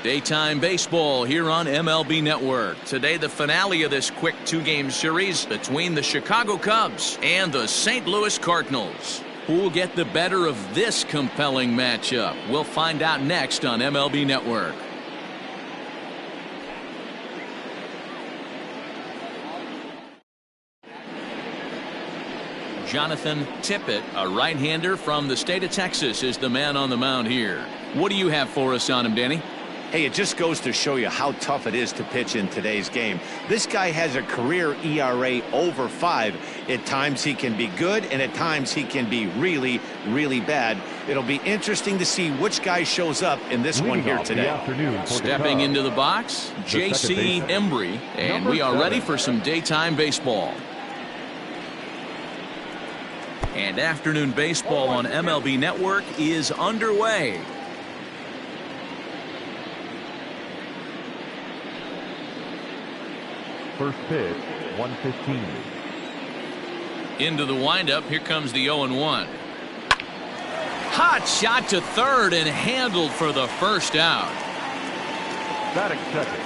Daytime baseball here on MLB Network. Today, the finale of this quick two-game series between the Chicago Cubs and the St. Louis Cardinals. Who will get the better of this compelling matchup? We'll find out next on MLB Network. Jonathan Tippett, a right-hander from the state of Texas, is the man on the mound here. What do you have for us on him, Danny? Hey, it just goes to show you how tough it is to pitch in today's game. This guy has a career ERA over 5. At times he can be good, and at times he can be really, really bad. It'll be interesting to see which guy shows up in this one here today. Stepping into the box, J.C. Embry, and we are ready for some daytime baseball. And afternoon baseball on MLB Network is underway. First pitch, 1:15. Into the windup. Here comes the 0-1. Hot shot to third and handled for the first out. Batting second,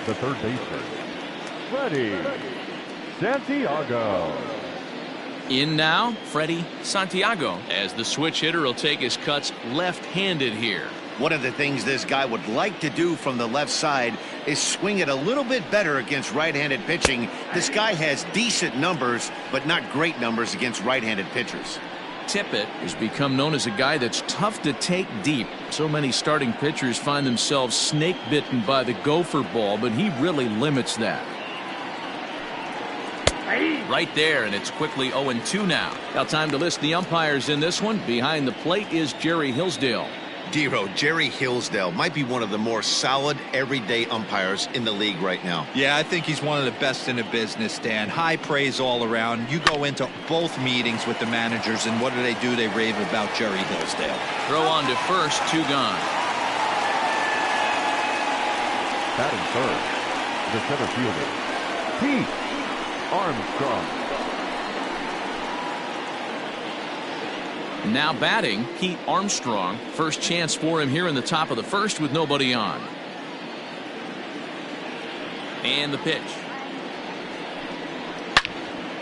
the third baseman, Freddie Santiago. In now, Freddie Santiago, as the switch hitter will take his cuts left-handed here. One of the things this guy would like to do from the left side is swing it a little bit better against right-handed pitching. This guy has decent numbers, but not great numbers against right-handed pitchers. Tippett has become known as a guy that's tough to take deep. So many starting pitchers find themselves snake-bitten by the gopher ball, but he really limits that. Right there, and it's quickly 0-2 now. Now time to list the umpires in this one. Behind the plate is Jerry Hillsdale. Dero, Jerry Hillsdale might be one of the more solid everyday umpires in the league right now. Yeah, I think he's one of the best in the business, Dan. High praise all around. You go into both meetings with the managers, and what do? They rave about Jerry Hillsdale. Throw on to first, 2 gone. Batting third, the center fielder, Pete Armstrong. Now batting, Pete Armstrong. First chance for him here in the top of the first with nobody on. And the pitch.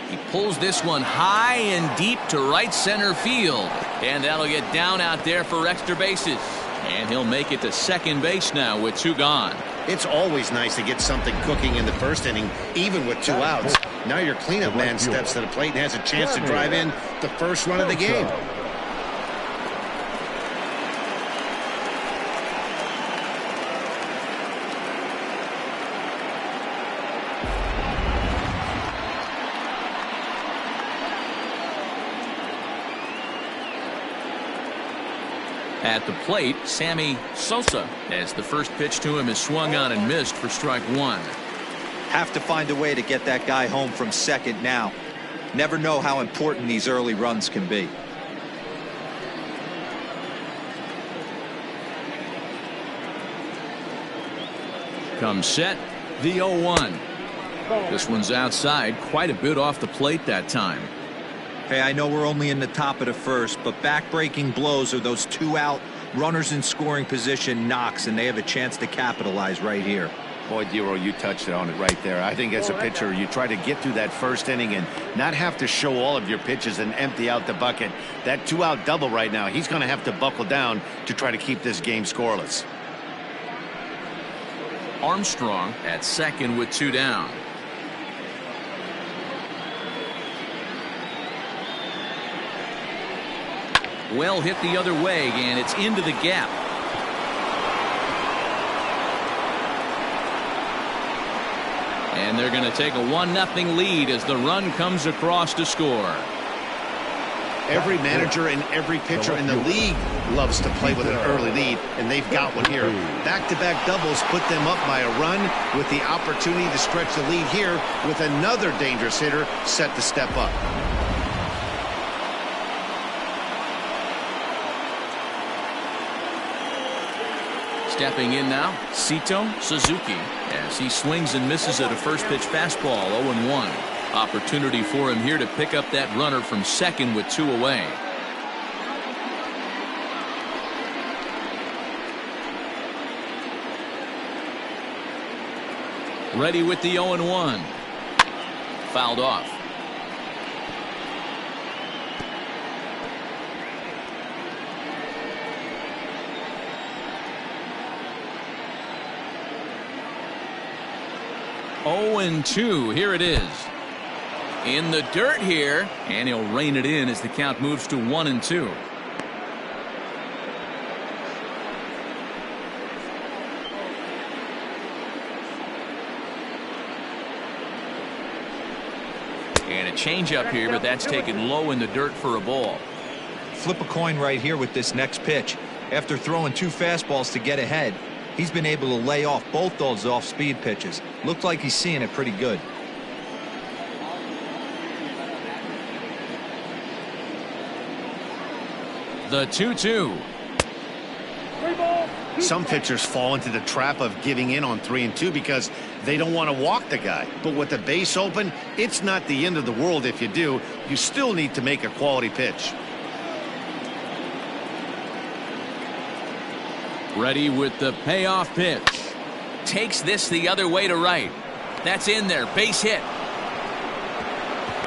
He pulls this one high and deep to right center field. And that'll get down out there for extra bases. And he'll make it to second base now with 2 gone. It's always nice to get something cooking in the first inning, even with 2 outs. Now your cleanup man steps to the plate and has a chance to drive in the first run of the game. At the plate, Sammy Sosa, as the first pitch to him is swung on and missed for strike 1. Have to find a way to get that guy home from second now. Never know how important these early runs can be. Comes set, the 0-1. This one's outside, quite a bit off the plate that time. Hey, I know we're only in the top of the first, but back-breaking blows are those 2 out runners in scoring position knocks, and they have a chance to capitalize right here. Boy, Dero, you touched on it right there. I think as a pitcher, you try to get through that first inning and not have to show all of your pitches and empty out the bucket. That 2-out double right now, he's going to have to buckle down to try to keep this game scoreless. Armstrong at second with 2 down. Well hit the other way, and it's into the gap. And they're going to take a 1-0 lead as the run comes across to score. Every manager and every pitcher in the league loves to play with an early lead, and they've got one here. Back-to-back doubles put them up by a run with the opportunity to stretch the lead here with another dangerous hitter set to step up. Stepping in now, Sito Suzuki, as he swings and misses at a first pitch fastball, 0-1. Opportunity for him here to pick up that runner from second with 2 away. Ready with the 0-1. Fouled off. Oh, and 2. Here it is. In the dirt here, and he'll rein it in as the count moves to 1-2. And a changeup here, but that's taken low in the dirt for a ball. Flip a coin right here with this next pitch. After throwing 2 fastballs to get ahead, he's been able to lay off both those off-speed pitches. Looked like he's seeing it pretty good. The 2-2. Some pitchers fall into the trap of giving in on 3 and 2 because they don't want to walk the guy. But with the base open, it's not the end of the world if you do. You still need to make a quality pitch. Ready with the payoff pitch. Takes this the other way to right. That's in there. Base hit.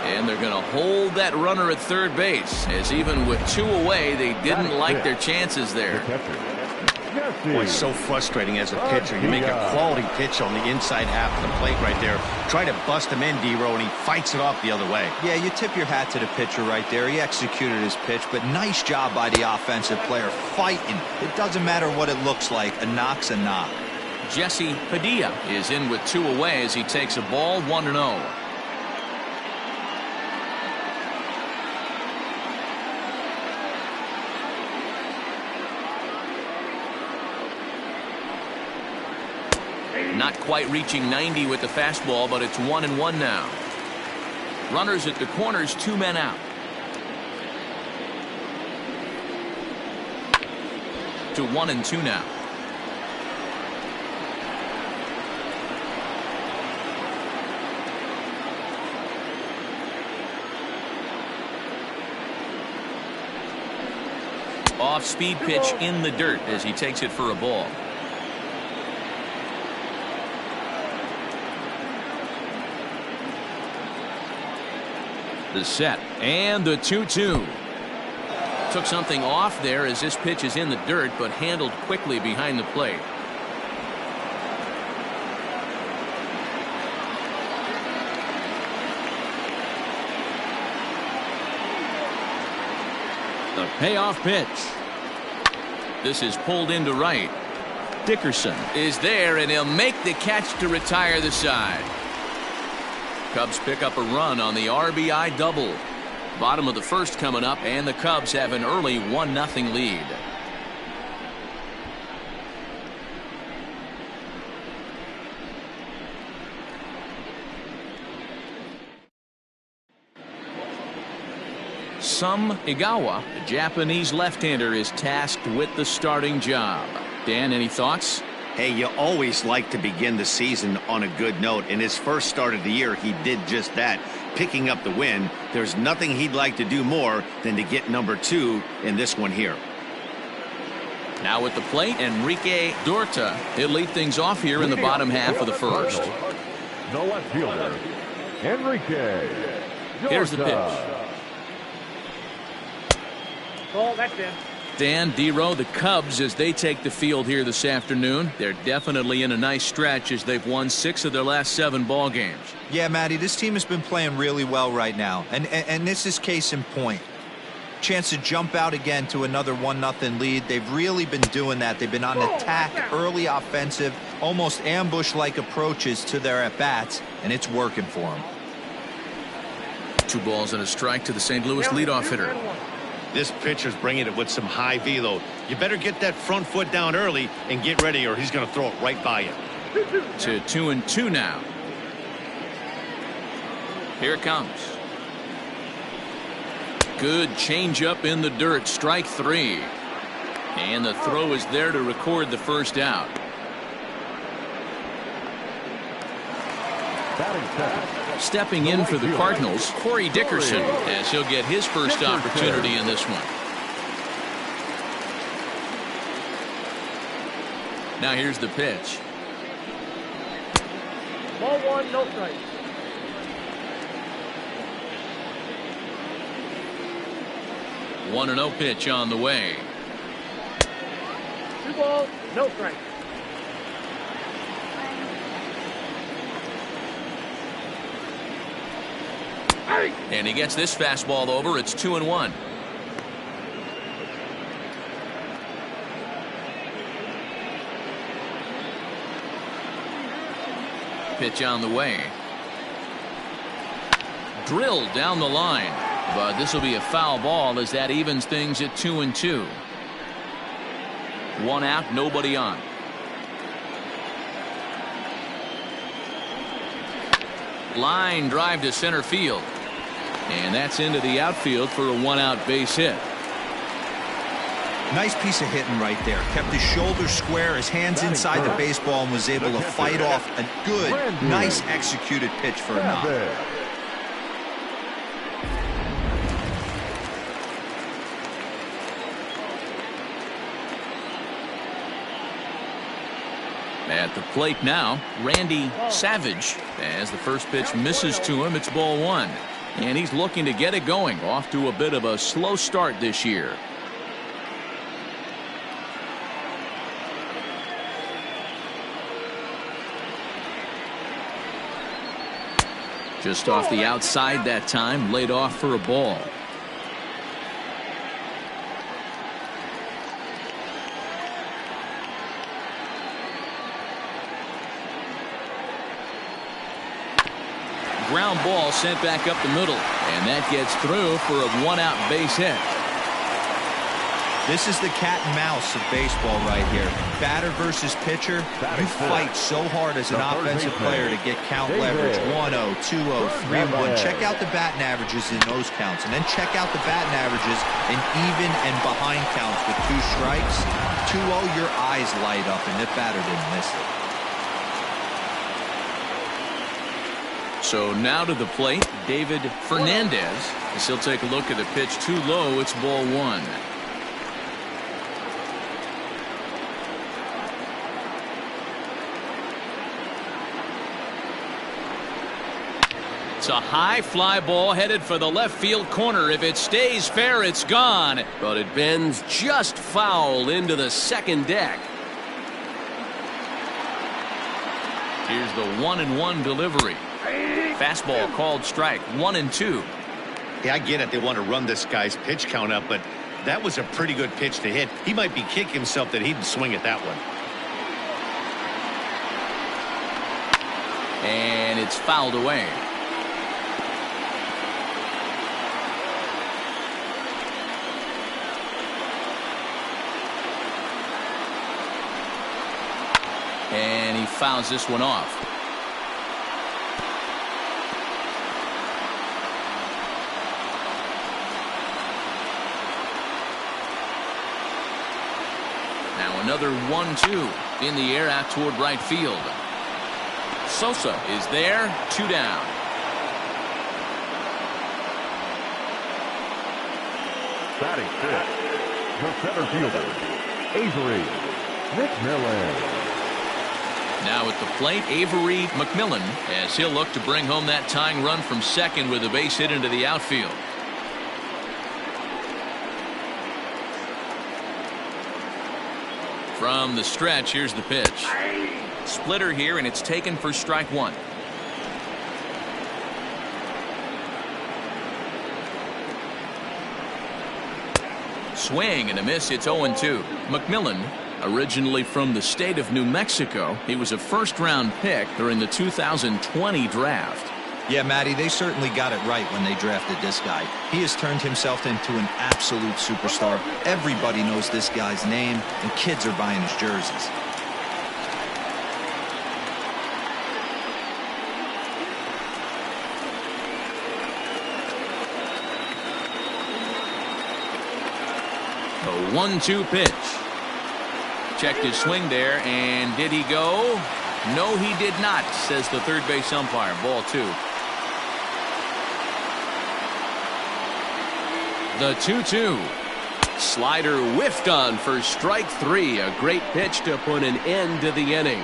And they're going to hold that runner at third base, as even with 2 away, they didn't like their chances there. Boy, it's so frustrating as a pitcher. You make a quality pitch on the inside half of the plate right there. Try to bust him in, D-Row, and he fights it off the other way. Yeah, you tip your hat to the pitcher right there. He executed his pitch, but nice job by the offensive player fighting. It doesn't matter what it looks like. A knock's a knock. Jesse Padilla is in with 2 away as he takes a ball 1-0. Not quite reaching 90 with the fastball, but it's 1-1 now. Runners at the corners, 2 men out. To 1-2 now. Off-speed pitch in the dirt as he takes it for a ball. The set and the 2-2. Took something off there as this pitch is in the dirt, but handled quickly behind the plate. The payoff pitch. This is pulled into right. Dickerson is there, and he'll make the catch to retire the side. Cubs pick up a run on the RBI double. Bottom of the first coming up, and the Cubs have an early 1-0 lead. Sum Igawa, the Japanese left-hander, is tasked with the starting job. Dan, any thoughts? Hey, you always like to begin the season on a good note. In his first start of the year, he did just that, picking up the win. There's nothing he'd like to do more than to get number 2 in this one here. Now at the plate, Enrique Dorta. He'll lead things off here in the bottom half of the first. The left fielder, Enrique Dorta. Here's the pitch. Oh, that's in. Dan, D-Row, the Cubs, as they take the field here this afternoon, they're definitely in a nice stretch as they've won 6 of their last 7 ball games. Yeah, Matty, this team has been playing really well right now, and this is case in point. Chance to jump out again to another 1-0 lead. They've really been doing that. They've been on attack, early offensive, almost ambush-like approaches to their at-bats, and it's working for them. 2 balls and a strike to the St. Louis leadoff hitter. This pitcher's bringing it with some high velo. You better get that front foot down early and get ready, or he's going to throw it right by you. To 2-2 now. Here it comes. Good changeup in the dirt. Strike 3. And the throw is there to record the first out. Batting second. Stepping in for the Cardinals, Corey Dickerson, as he'll get his first opportunity in this one. Now here's the pitch. Ball one, no strikes. 1-0 pitch on the way. 2 balls, no strikes. And he gets this fastball over. It's 2-1. Pitch on the way. Drilled down the line. But this will be a foul ball as that evens things at 2-2. 1 out, nobody on. Line drive to center field. And that's into the outfield for a 1-out base hit. Nice piece of hitting right there. Kept his shoulders square, his hands inside the baseball, and was able to fight off a good, nice executed pitch for a knock. At the plate now, Randy Savage. As the first pitch misses to him, it's ball 1. And he's looking to get it going. Off to a bit of a slow start this year. Just off the outside that time, laid off for a ball. Ground ball sent back up the middle, and that gets through for a 1-out base hit. This is the cat and mouse of baseball right here. Batter versus pitcher. You fight so hard as an offensive player to get count leverage. 1-0, 2-0, 3-1. Check out the batting averages in those counts, and then check out the batting averages in even and behind counts with 2 strikes. 2-0, your eyes light up, and the batter didn't miss it. So now to the plate, David Fernandez. As he'll take a look at the pitch too low. It's ball 1. It's a high fly ball headed for the left field corner. If it stays fair, it's gone. But it bends just foul into the second deck. Here's the 1-1 delivery. Fastball called strike. 1-2. Yeah, I get it. They want to run this guy's pitch count up, but that was a pretty good pitch to hit. He might be kicking himself that he didn't swing at that one. And it's fouled away. And he fouls this one off. Now another 1-2 in the air out toward right field. Sosa is there, 2 down. Batting fifth, the center fielder, Avery McMillan. Now at the plate, Avery McMillan, as he'll look to bring home that tying run from second with a base hit into the outfield. From the stretch, here's the pitch. Splitter here, and it's taken for strike 1. Swing and a miss. It's 0-2. McMillan, originally from the state of New Mexico, he was a first-round pick during the 2020 draft. Yeah, Matty, they certainly got it right when they drafted this guy. He has turned himself into an absolute superstar. Everybody knows this guy's name, and kids are buying his jerseys. A 1-2 pitch. Checked his swing there, and did he go? No, he did not, says the third base umpire. Ball 2. The 2-2. Slider whiffed on for strike 3. A great pitch to put an end to the inning.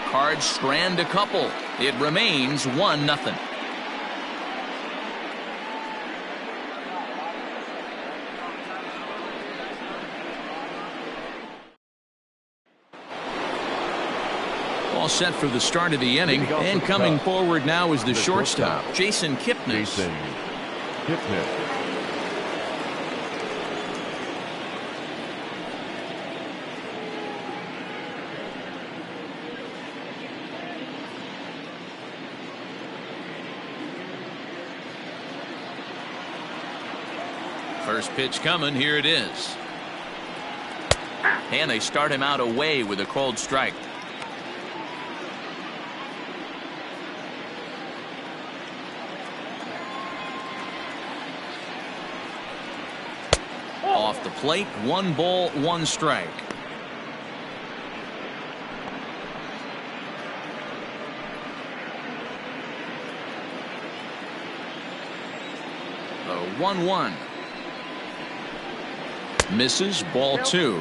Cards strand a couple. It remains 1-0. All set for the start of the inning, and coming forward now is the shortstop, Jason Kipnis. First pitch coming, here it is. And they start him out away with a called strike. Off the plate, 1 ball, 1 strike. The 1-1. Misses, ball 2.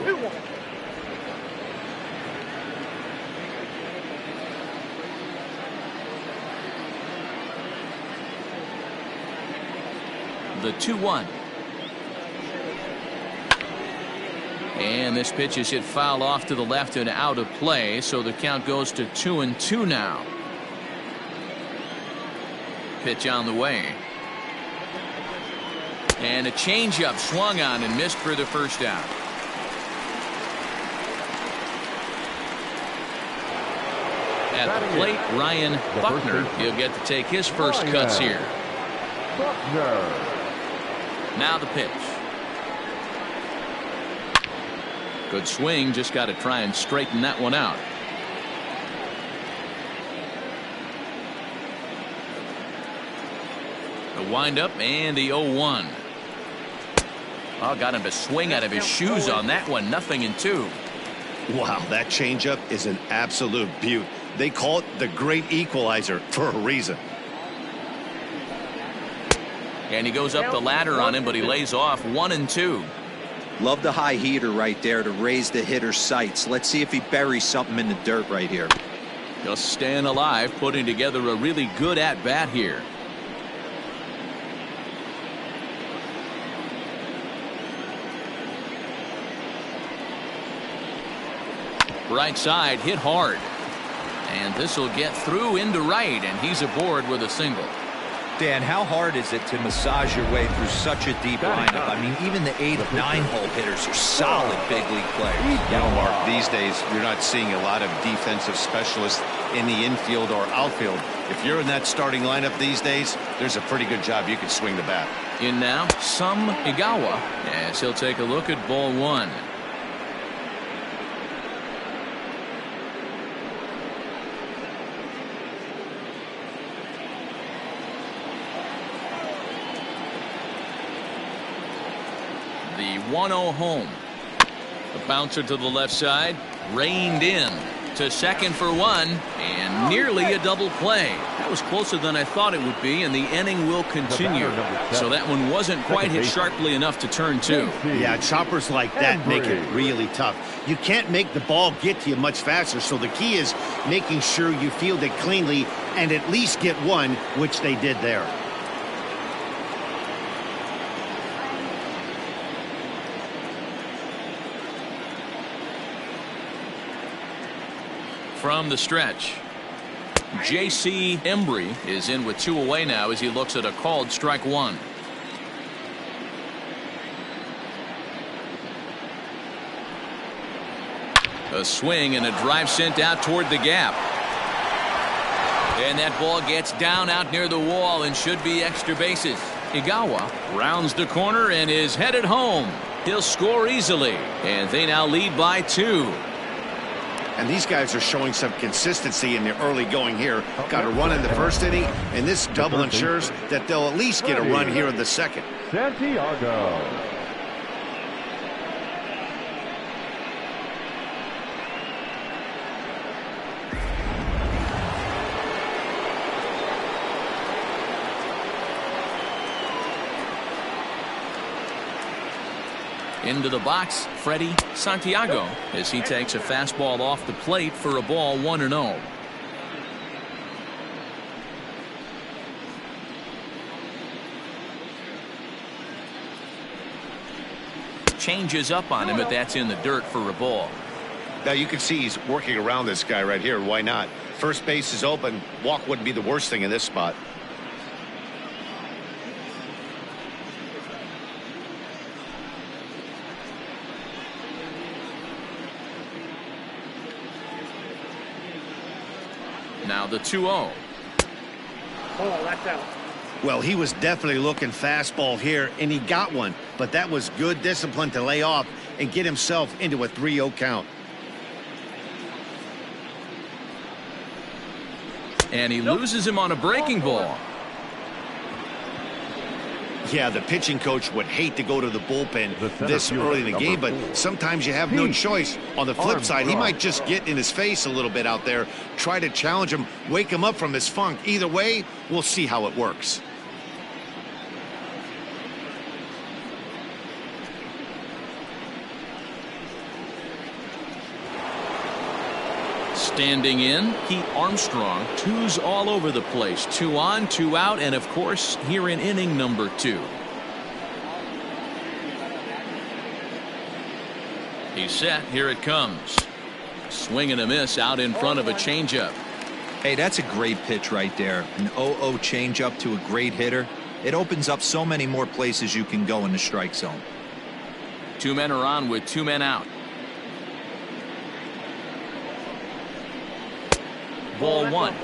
The 2-1. And this pitch is hit foul off to the left and out of play, so the count goes to 2-2 now. Pitch on the way. And a changeup swung on and missed for the first out. At the plate, Ryan Buckner. He'll get to take his first cuts here. Now the pitch. Good swing, just got to try and straighten that one out. The windup and the 0-1. Oh, got him to swing out of his shoes on that one. 0-2. Wow, that changeup is an absolute beaut. They call it the great equalizer for a reason. And he goes up the ladder on him, but he lays off. 1-2. Love the high heater right there to raise the hitter's sights. Let's see if he buries something in the dirt right here. Just staying alive, putting together a really good at-bat here. Right side, hit hard. And this will get through into right, and he's aboard with a single. Dan, how hard is it to massage your way through such a deep lineup? I mean, even the 8 of 9 hole hitters are solid big league players. You know, Mark, these days you're not seeing a lot of defensive specialists in the infield or outfield. If you're in that starting lineup these days, there's a pretty good job you can swing the bat. In now, Some Igawa, as he'll take a look at ball 1. The 1-0 home. The bouncer to the left side, reined in to second for 1, and nearly a double play. That was closer than I thought it would be, and the inning will continue. So that one wasn't quite hit sharply enough to turn 2. Yeah, choppers like that make it really tough. You can't make the ball get to you much faster, so the key is making sure you field it cleanly and at least get 1, which they did there. From the stretch, J.C. Embry is in with 2 away now as he looks at a called strike 1. A swing and a drive sent out toward the gap. And that ball gets down out near the wall and should be extra bases. Igawa rounds the corner and is headed home. He'll score easily, and they now lead by 2. And these guys are showing some consistency in the early going here. Got a run in the first inning, and this double ensures that they'll at least get a run here in the second. Santiago. Into the box, Freddie Santiago, as he takes a fastball off the plate for a ball 1-0. changes up on him, but that's in the dirt for a ball. Now you can see he's working around this guy right here. Why not? First base is open. Walk wouldn't be the worst thing in this spot. Now the 2-0. Oh, that's out. Well, he was definitely looking fastball here, and he got one. But that was good discipline to lay off and get himself into a 3-0 count. And he loses him on a breaking ball. Yeah, the pitching coach would hate to go to the bullpen this early in the game, but sometimes you have no choice. On the flip side, he might just get in his face a little bit out there, try to challenge him, wake him up from his funk. Either way, we'll see how it works. Standing in, Pete Armstrong. 2's all over the place. 2 on, 2 out, and of course, here in inning number 2. He's set. Here it comes. Swing and a miss out in front of a changeup. Hey, that's a great pitch right there. An 0-0 changeup to a great hitter. It opens up so many more places you can go in the strike zone. 2 men are on with 2 men out. Ball 1.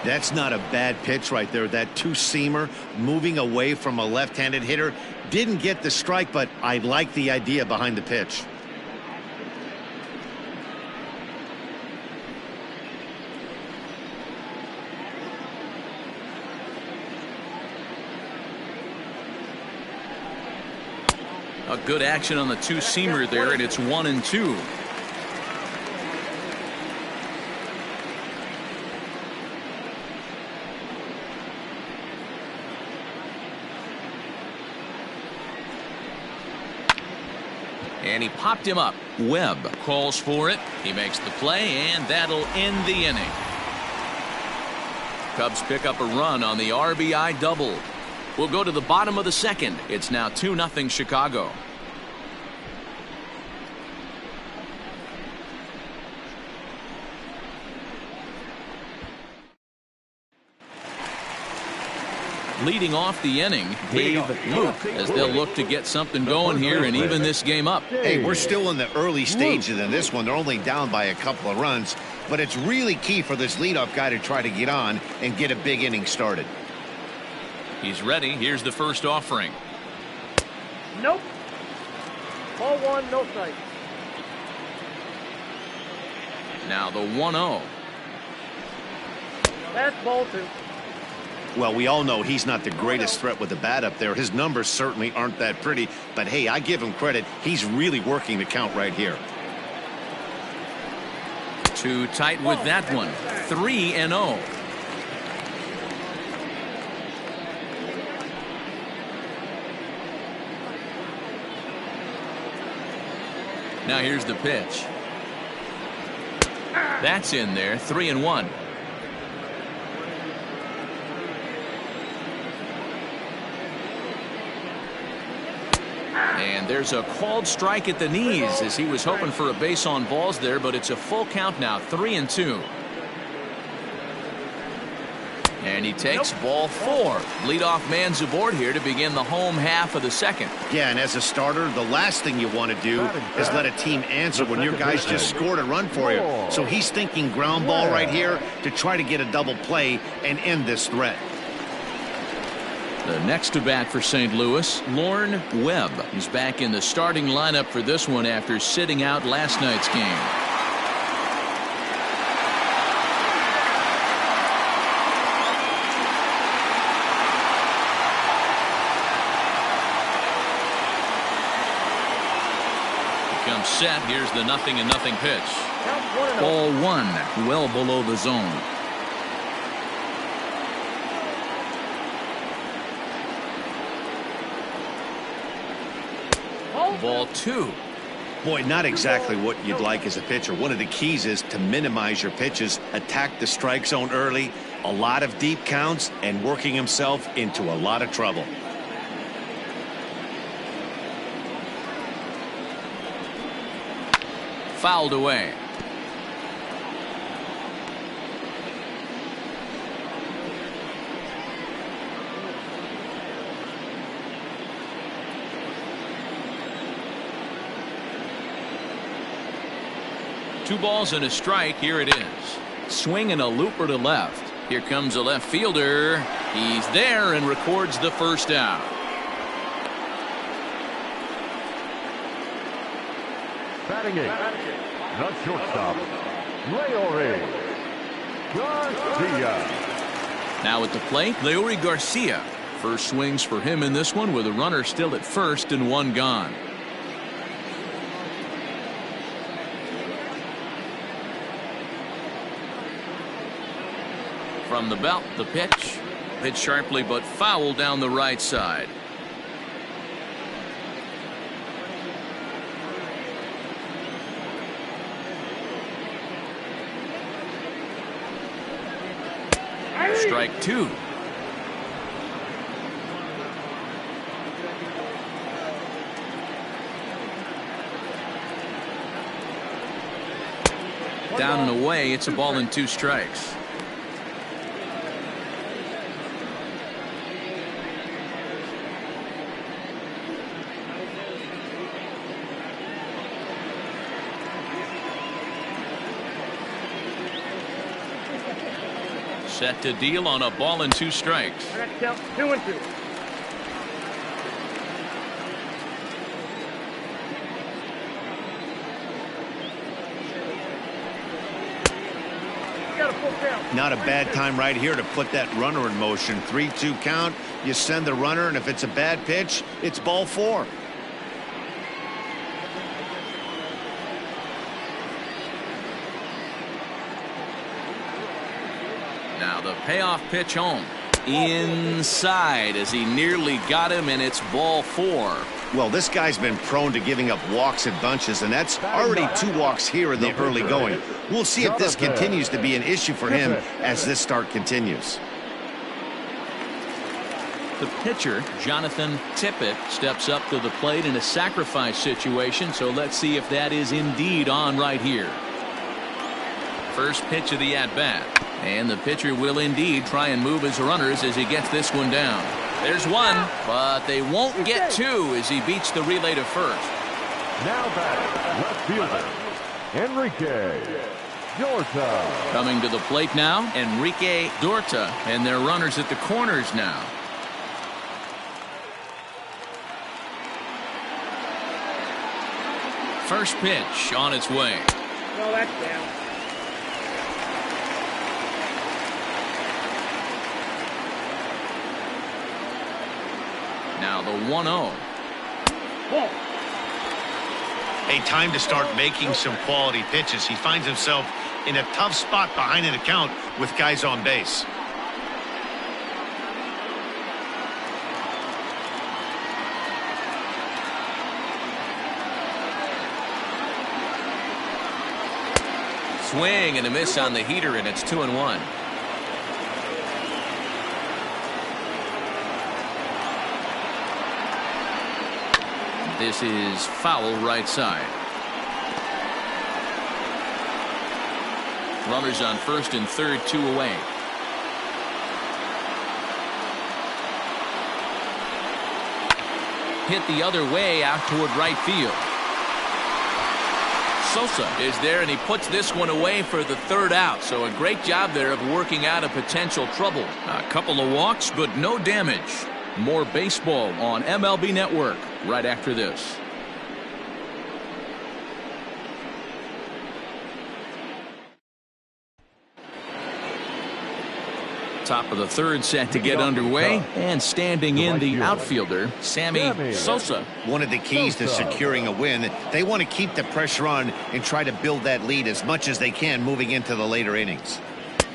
That's not a bad pitch right there. That two-seamer moving away from a left-handed hitter. Didn't get the strike, but I like the idea behind the pitch. A good action on the two-seamer there, and it's 1-2. And he popped him up. Webb calls for it. He makes the play, and that'll end the inning. Cubs pick up a run on the RBI double. We'll go to the bottom of the second. It's now 2-0 Chicago. Leading off the inning, Dave Luke, as they'll look to get something going here and even this game up. Hey, we're still in the early stages in this one. They're only down by a couple of runs, but it's really key for this leadoff guy to try to get on and get a big inning started. He's ready. Here's the first offering. Nope. Ball 1, no strike. Now the 1-0. That's ball 2. Well, we all know he's not the greatest threat with the bat up there. His numbers certainly aren't that pretty, but hey, I give him credit. He's really working the count right here. Too tight with that one. 3-0. Now here's the pitch. That's in there. 3-1. And there's a called strike at the knees as he was hoping for a base on balls there, but it's a full count now. 3-2. And he takes ball 4. Leadoff man's aboard here to begin the home half of the second. Yeah, and as a starter, the last thing you want to do is let a team answer when your guys just scored a run for you. So he's thinking ground ball right here to try to get a double play and end this threat. The next to bat for St. Louis, Lorne Webb. He's back in the starting lineup for this one after sitting out last night's game. He comes set. Here's the 0-0 pitch. Ball 1, well below the zone. Ball 2. Boy, not exactly what you'd like as a pitcher. One of the keys is to minimize your pitches, attack the strike zone early, a lot of deep counts, and working himself into a lot of trouble. fouled away. Two balls and a strike. Here it is. Swing and a looper to left. Here comes a left fielder. He's there and records the first out. Batting eight, the shortstop, Leury Garcia. Now at the plate, Leury Garcia. First swings for him in this one with a runner still at first and one gone. From the belt, the pitch. Hit sharply but foul down the right side. Strike two. Down and away. It's a ball and two strikes. Set to deal on a ball and two strikes. I got to count 2 and 2. You got a full count. Not a bad time right here to put that runner in motion. 3-2 count. You send the runner, and if it's a bad pitch, it's ball 4. Now the payoff pitch home. Inside as he nearly got him, and it's ball 4. Well, this guy's been prone to giving up walks in bunches, and that's already 2 walks here in the early going. We'll see if this continues to be an issue for him as this start continues. The pitcher, Jonathan Tippett, steps up to the plate in a sacrifice situation, so let's see if that is indeed on right here. First pitch of the at-bat. And the pitcher will indeed try and move his runners as he gets this one down. There's one, but they won't get two as he beats the relay to first. Now batting, left fielder, Enrique Dorta. Coming to the plate now, Enrique Dorta, and their runners at the corners now. First pitch on its way. No, that's down. Now the 1-0. A time to start making some quality pitches. He finds himself in a tough spot behind an account with guys on base. Swing and a miss on the heater, and it's 2-1. This is foul right side. Runners on first and third, 2 away. Hit the other way out toward right field. Sosa is there, and he puts this one away for the third out. So a great job there of working out a potential trouble. A couple of walks, but no damage. More baseball on MLB Network right after this. Top of the third set to get underway, and standing in the outfielder, Sammy Sosa. One of the keys to securing a win, they want to keep the pressure on and try to build that lead as much as they can moving into the later innings.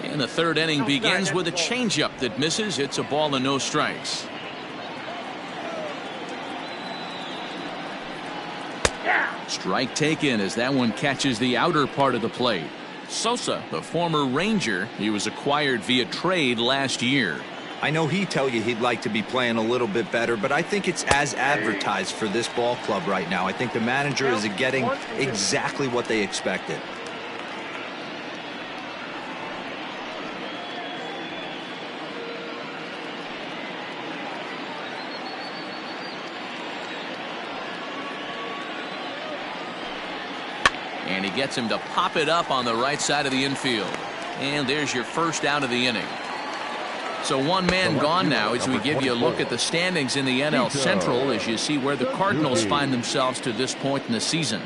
And the third inning begins with a changeup that misses. It's a ball and no strikes. Strike taken as that one catches the outer part of the plate. Sosa, the former Ranger, he was acquired via trade last year. I know he'd tell you he'd like to be playing a little bit better, but I think it's as advertised for this ball club right now. I think the manager is getting exactly what they expected. And he gets him to pop it up on the right side of the infield. And there's your first out of the inning. So one man gone now as we give you a look at the standings in the NL Central as you see where the Cardinals find themselves to this point in the season.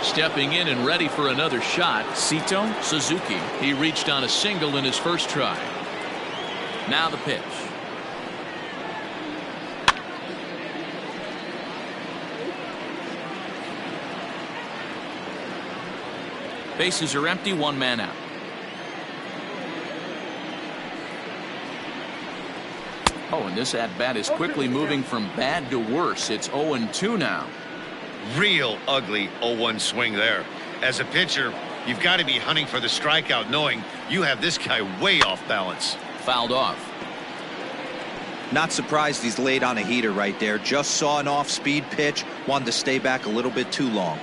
Stepping in and ready for another shot, Sito Suzuki. He reached on a single in his first try. Now the pitch. Bases are empty, one man out. Oh, and this at-bat is quickly moving from bad to worse. It's 0-2 now. Real ugly 0-1 swing there. As a pitcher, you've got to be hunting for the strikeout, knowing you have this guy way off balance. Fouled off. Not surprised he's laid on a heater right there. Just saw an off-speed pitch. Wanted to stay back a little bit too long.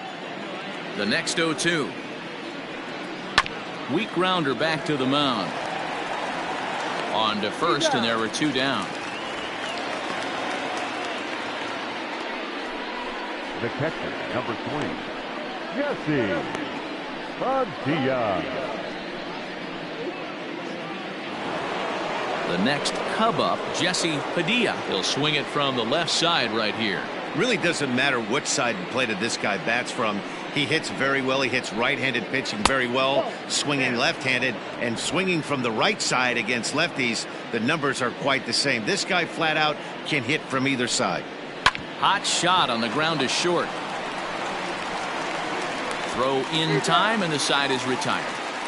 The next 0-2. Weak grounder back to the mound. On to first, and there were two down. The catcher, number 3, Jesse Padilla. The next Cub up, Jesse Padilla. He'll swing it from the left side right here. Really doesn't matter what side of the plate this guy bats from. He hits very well. He hits right-handed pitching very well, swinging left-handed, and swinging from the right side against lefties. The numbers are quite the same. This guy flat out can hit from either side. Hot shot on the ground is short. Throw in time, and the side is retired.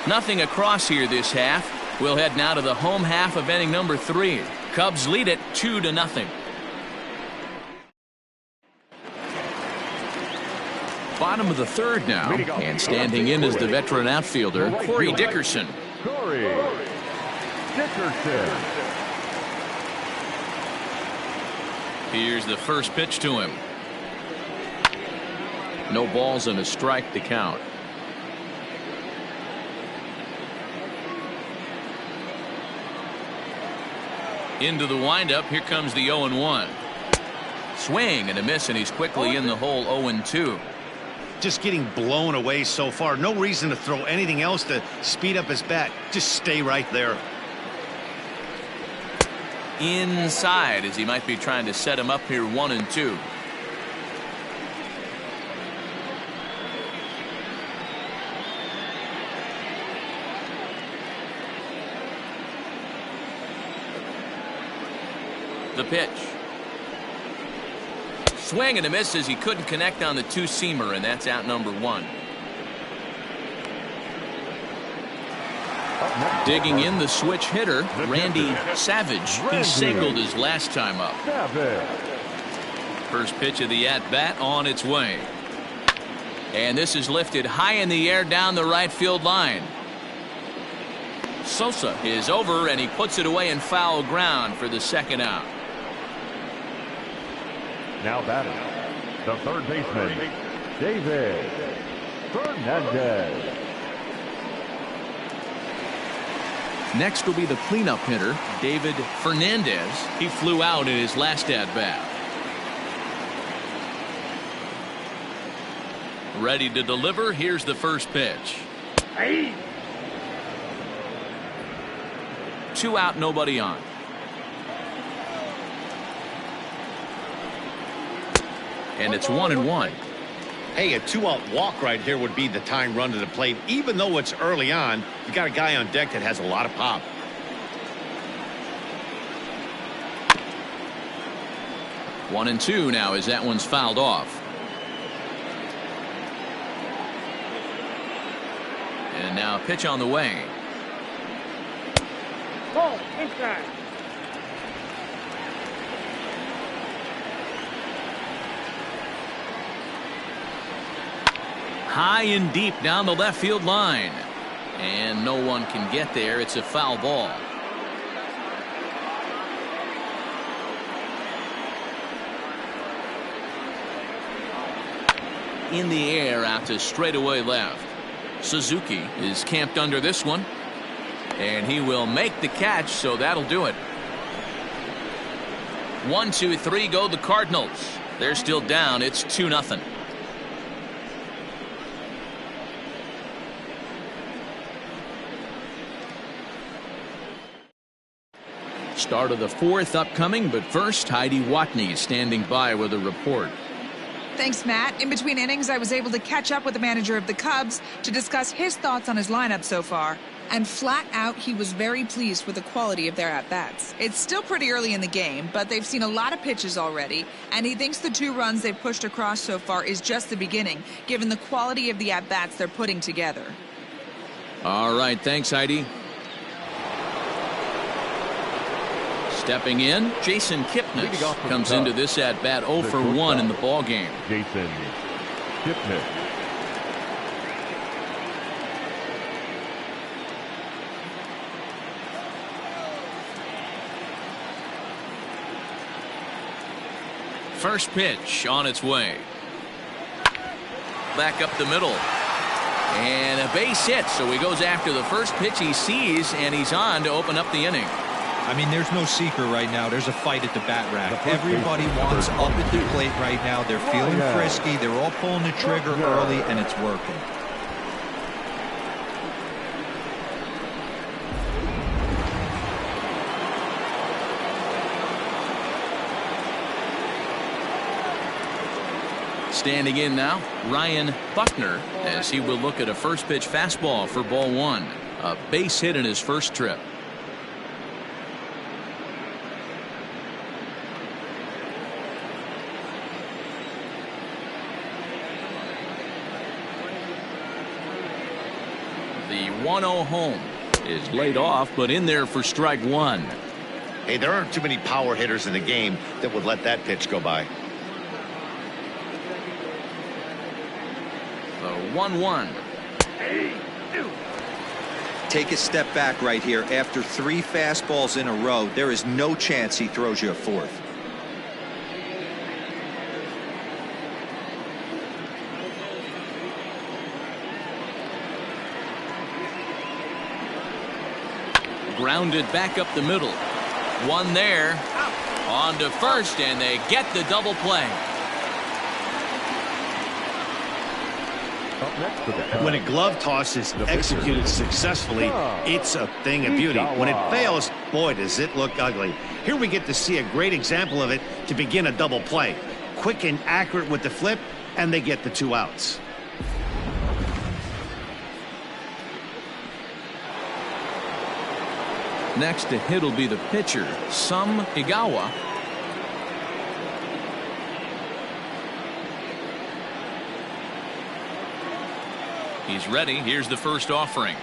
Nothing across here this half. We'll head now to the home half of inning number 3. Cubs lead it 2-0. Bottom of the third now, and standing in is the veteran outfielder, Corey Dickerson. Corey Dickerson. Here's the first pitch to him. No balls and a strike to count. Into the windup, here comes the 0-1. Swing and a miss, and he's quickly in the hole 0-2. Just getting blown away so far. No reason to throw anything else to speed up his bat. Just stay right there. Inside, as he might be trying to set him up here 1-2. The pitch. Swing and a miss as he couldn't connect on the two-seamer, and that's out number 1. Digging in the switch hitter, Randy Savage. He singled his last time up. First pitch of the at-bat on its way. And this is lifted high in the air down the right field line. Sosa is over, and he puts it away in foul ground for the second out. Now batting, the third baseman, David Fernandez. Next will be the cleanup hitter, David Fernandez. He flew out in his last at-bat. Ready to deliver. Here's the first pitch. Hey. 2 out, nobody on. And it's 1-1. Hey, a 2-out walk right here would be the tying run to the plate. Even though it's early on, you got a guy on deck that has a lot of pop. One and two now as that one's fouled off. And now a pitch on the way. Ball inside. high and deep down the left field line. And no one can get there. It's a foul ball. In the air out to straightaway left. Suzuki is camped under this one. And he will make the catch, so that'll do it. 1, 2, 3 go the Cardinals. They're still down. It's 2-0. Start of the fourth upcoming, but first, Heidi Watney standing by with a report. Thanks, Matt. In between innings, I was able to catch up with the manager of the Cubs to discuss his thoughts on his lineup so far. And flat out, he was very pleased with the quality of their at-bats. It's still pretty early in the game, but they've seen a lot of pitches already, and he thinks the 2 runs they've pushed across so far is just the beginning, given the quality of the at-bats they're putting together. All right, thanks, Heidi. Stepping in, Jason Kipnis comes into this at-bat 0 for 1 in the ballgame. Jason Kipnis. First pitch on its way. Back up the middle. And a base hit, so he goes after the first pitch he sees, and he's on to open up the inning. I mean, there's no secret right now. There's a fight at the bat rack. Everybody wants up at the plate right now. They're feeling frisky. They're all pulling the trigger early, and it's working. Standing in now, Ryan Buckner, as he will look at a first pitch fastball for ball 1. A base hit in his first trip. The 1-0 home is laid off, but in there for strike 1. Hey, there aren't too many power hitters in the game that would let that pitch go by. The 1-1. Take a step back right here. After 3 fastballs in a row, there is no chance he throws you a 4th. Grounded back up the middle. One there. On to first, and they get the double play. When a glove toss is executed successfully, it's a thing of beauty. When it fails, boy, does it look ugly. Here we get to see a great example of it to begin a double play. Quick and accurate with the flip, and they get the 2 outs. Next to hit will be the pitcher, Sum Igawa. He's ready. Here's the first offering.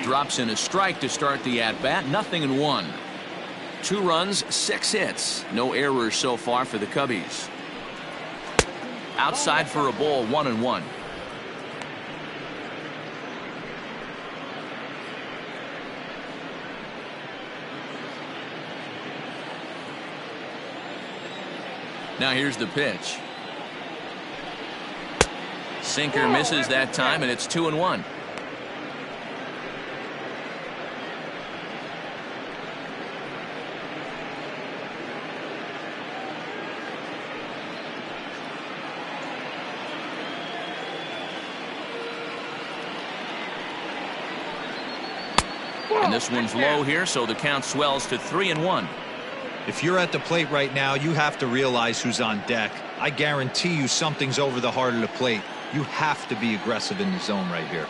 Drops in a strike to start the at-bat. 0-1. 2 runs, 6 hits. No errors so far for the Cubbies. Outside for a ball, 1-1. Now here's the pitch. Sinker misses that time, and it's 2-1. And this one's low here, so the count swells to 3-1. If you're at the plate right now, you have to realize who's on deck. I guarantee you something's over the heart of the plate. You have to be aggressive in the zone right here.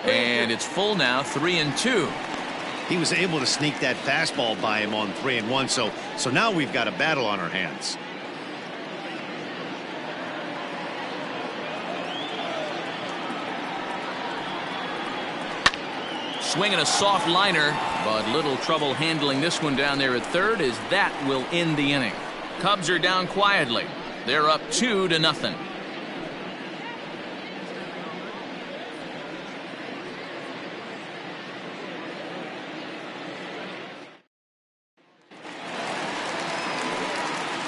And it's full now, 3-2. He was able to sneak that fastball by him on 3-1, so now we've got a battle on our hands. Swinging a soft liner, but little trouble handling this one down there at third, as that will end the inning. Cubs are down quietly. They're up 2-0.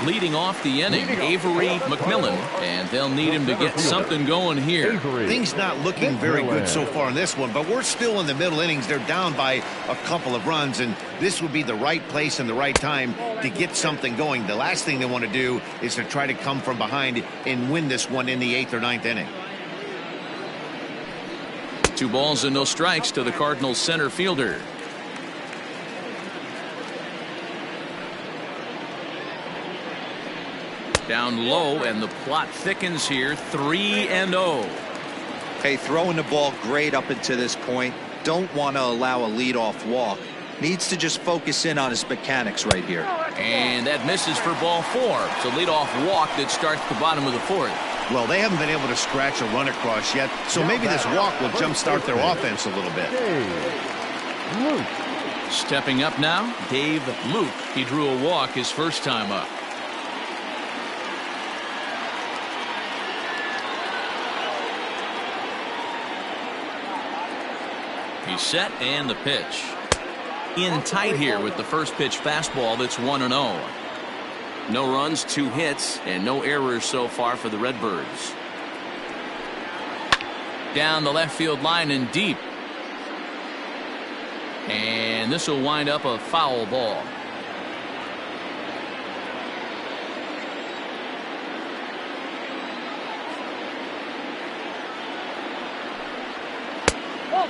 Leading off the inning, Avery McMillan, and they'll need him to get something going here. Things not looking very good so far in this one, but we're still in the middle innings. They're down by a couple of runs, and this would be the right place and the right time to get something going. The last thing they want to do is to try to come from behind and win this one in the 8th or 9th inning. 2 balls and no strikes to the Cardinals center fielder. Down low, and the plot thickens here. 3-0. Hey, throwing the ball great up until this point. Don't want to allow a leadoff walk. Needs to just focus in on his mechanics right here. And that misses for ball 4. It's a leadoff walk that starts the bottom of the 4th. Well, they haven't been able to scratch a run across yet, so maybe this walk will jumpstart their offense a little bit. Stepping up now, Dave Luke. He drew a walk his first time up. He's set, and the pitch. In tight here with the first pitch fastball that's 1-0. No runs, 2 hits, and no errors so far for the Redbirds. Down the left field line and deep. And this will wind up a foul ball.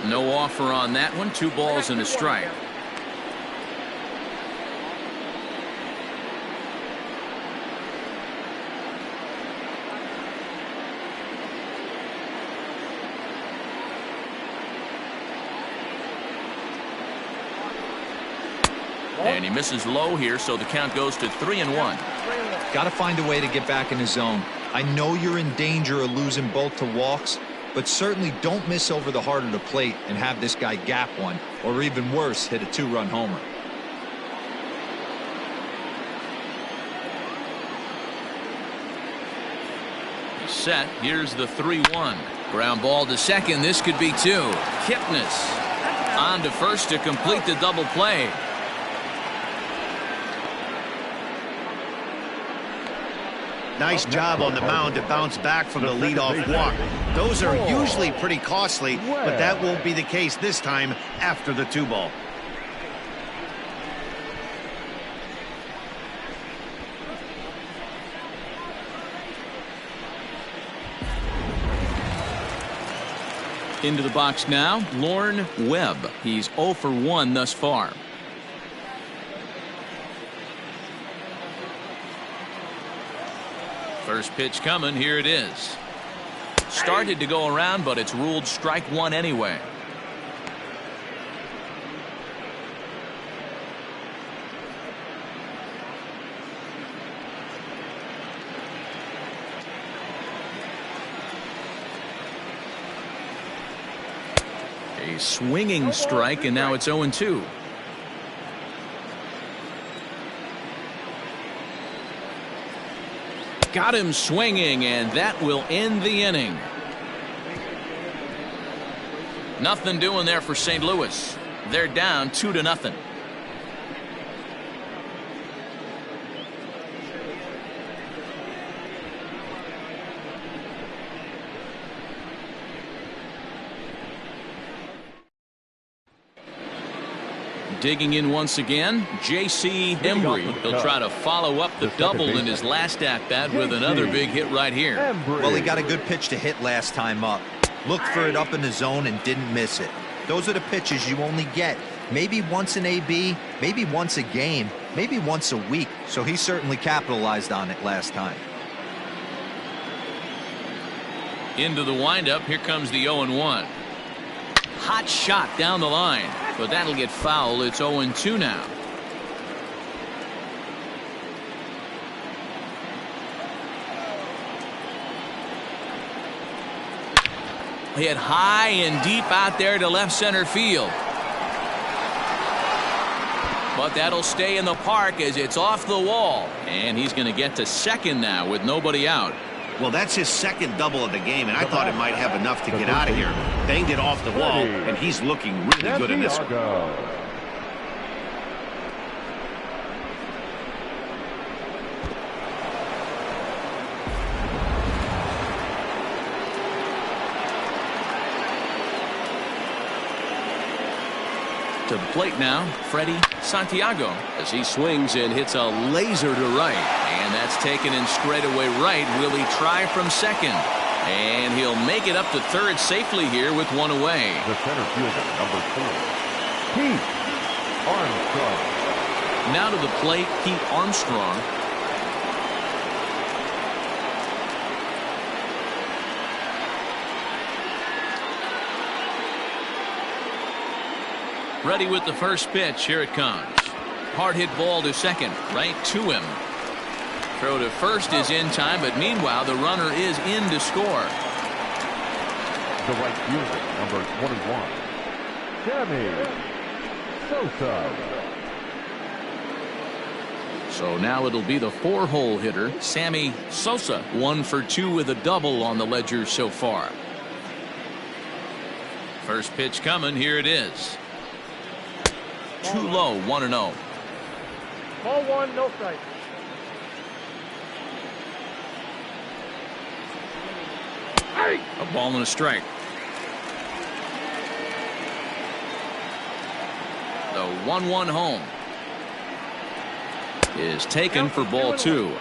No offer on that one. 2 balls and a strike. And he misses low here, so the count goes to 3-1. Got to find a way to get back in the zone. I know you're in danger of losing both to walks, but certainly don't miss over the heart of the plate and have this guy gap one, or even worse, hit a 2-run homer. He's set. Here's the 3-1. Ground ball to second. This could be 2. Kipnis on to first to complete the double play. Nice job on the mound to bounce back from the leadoff walk. Those are usually pretty costly, but that won't be the case this time after the 2 ball. Into the box now, Lorne Webb. He's 0 for 1 thus far. First pitch coming. Here it is. Started to go around, but it's ruled strike 1 anyway. A swinging strike, and now it's 0-2. Got him swinging, and that will end the inning. Nothing doing there for St. Louis. They're down 2-0. Digging in once again, J.C. Embry. He'll try to follow up the double in his last at-bat with another big hit right here. Well, he got a good pitch to hit last time up. Looked for it up in the zone and didn't miss it. Those are the pitches you only get maybe once in AB, maybe once a game, maybe once a week. So he certainly capitalized on it last time. Into the windup. Here comes the 0-1. Hot shot down the line, but that'll get foul. It's 0-2 now. Hit high and deep out there to left center field. But that'll stay in the park as it's off the wall. And he's going to get to second now with nobody out. Well, that's his second double of the game, and I thought it might have enough to get out of here. Banged it off the wall, and he's looking really good in this one. To the plate now, Freddie Santiago, as he swings and hits a laser to right. And that's taken in straightaway right. Will he try from second? And he'll make it up to third safely here with one away. The center fielder, number 4, Pete Armstrong. Now to the plate, Pete Armstrong. Ready with the first pitch. Here it comes. Hard hit ball to second. Right to him. Throw to first is in time, but meanwhile the runner is in to score. The right fielder, number 21, Sammy Sosa. So now it'll be the 4-hole hitter, Sammy Sosa. 1 for 2 with a double on the ledger so far. First pitch coming. Here it is. Too low, 1-0. Ball 1, no strike. A ball and a strike. The 1-1 home is taken for ball 2.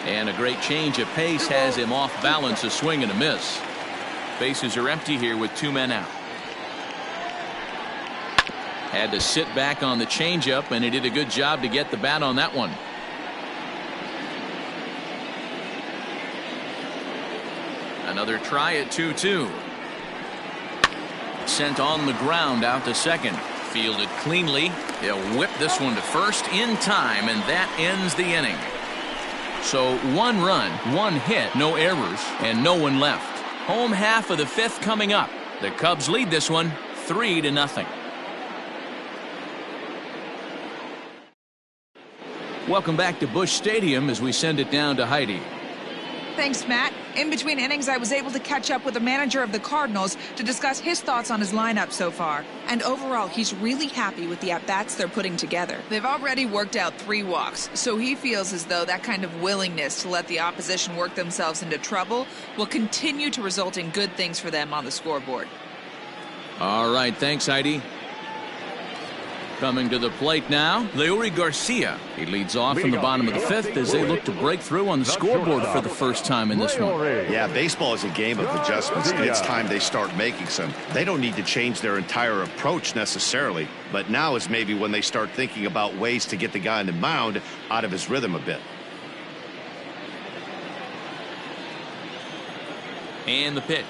And a great change of pace has him off balance, a swing and a miss. Bases are empty here with 2 men out. Had to sit back on the changeup, and he did a good job to get the bat on that one. Another try at 2-2. Sent on the ground out to second. Fielded cleanly. He'll whip this one to first in time, and that ends the inning. So 1 run, 1 hit, no errors, and no one left. Home half of the 5th coming up. The Cubs lead this one 3-0. Welcome back to Busch Stadium as we send it down to Heidi. Thanks, Matt. In between innings, I was able to catch up with the manager of the Cardinals to discuss his thoughts on his lineup so far. And overall, he's really happy with the at-bats they're putting together. They've already worked out 3 walks, so he feels as though that kind of willingness to let the opposition work themselves into trouble will continue to result in good things for them on the scoreboard. All right, thanks, Heidi. Coming to the plate now, Leury Garcia. He leads off in the bottom of the 5th as they look to break through on the scoreboard for the first time in this one. Yeah, baseball is a game of adjustments, and it's time they start making some. They don't need to change their entire approach necessarily, but now is maybe when they start thinking about ways to get the guy on the mound out of his rhythm a bit. And the pitch.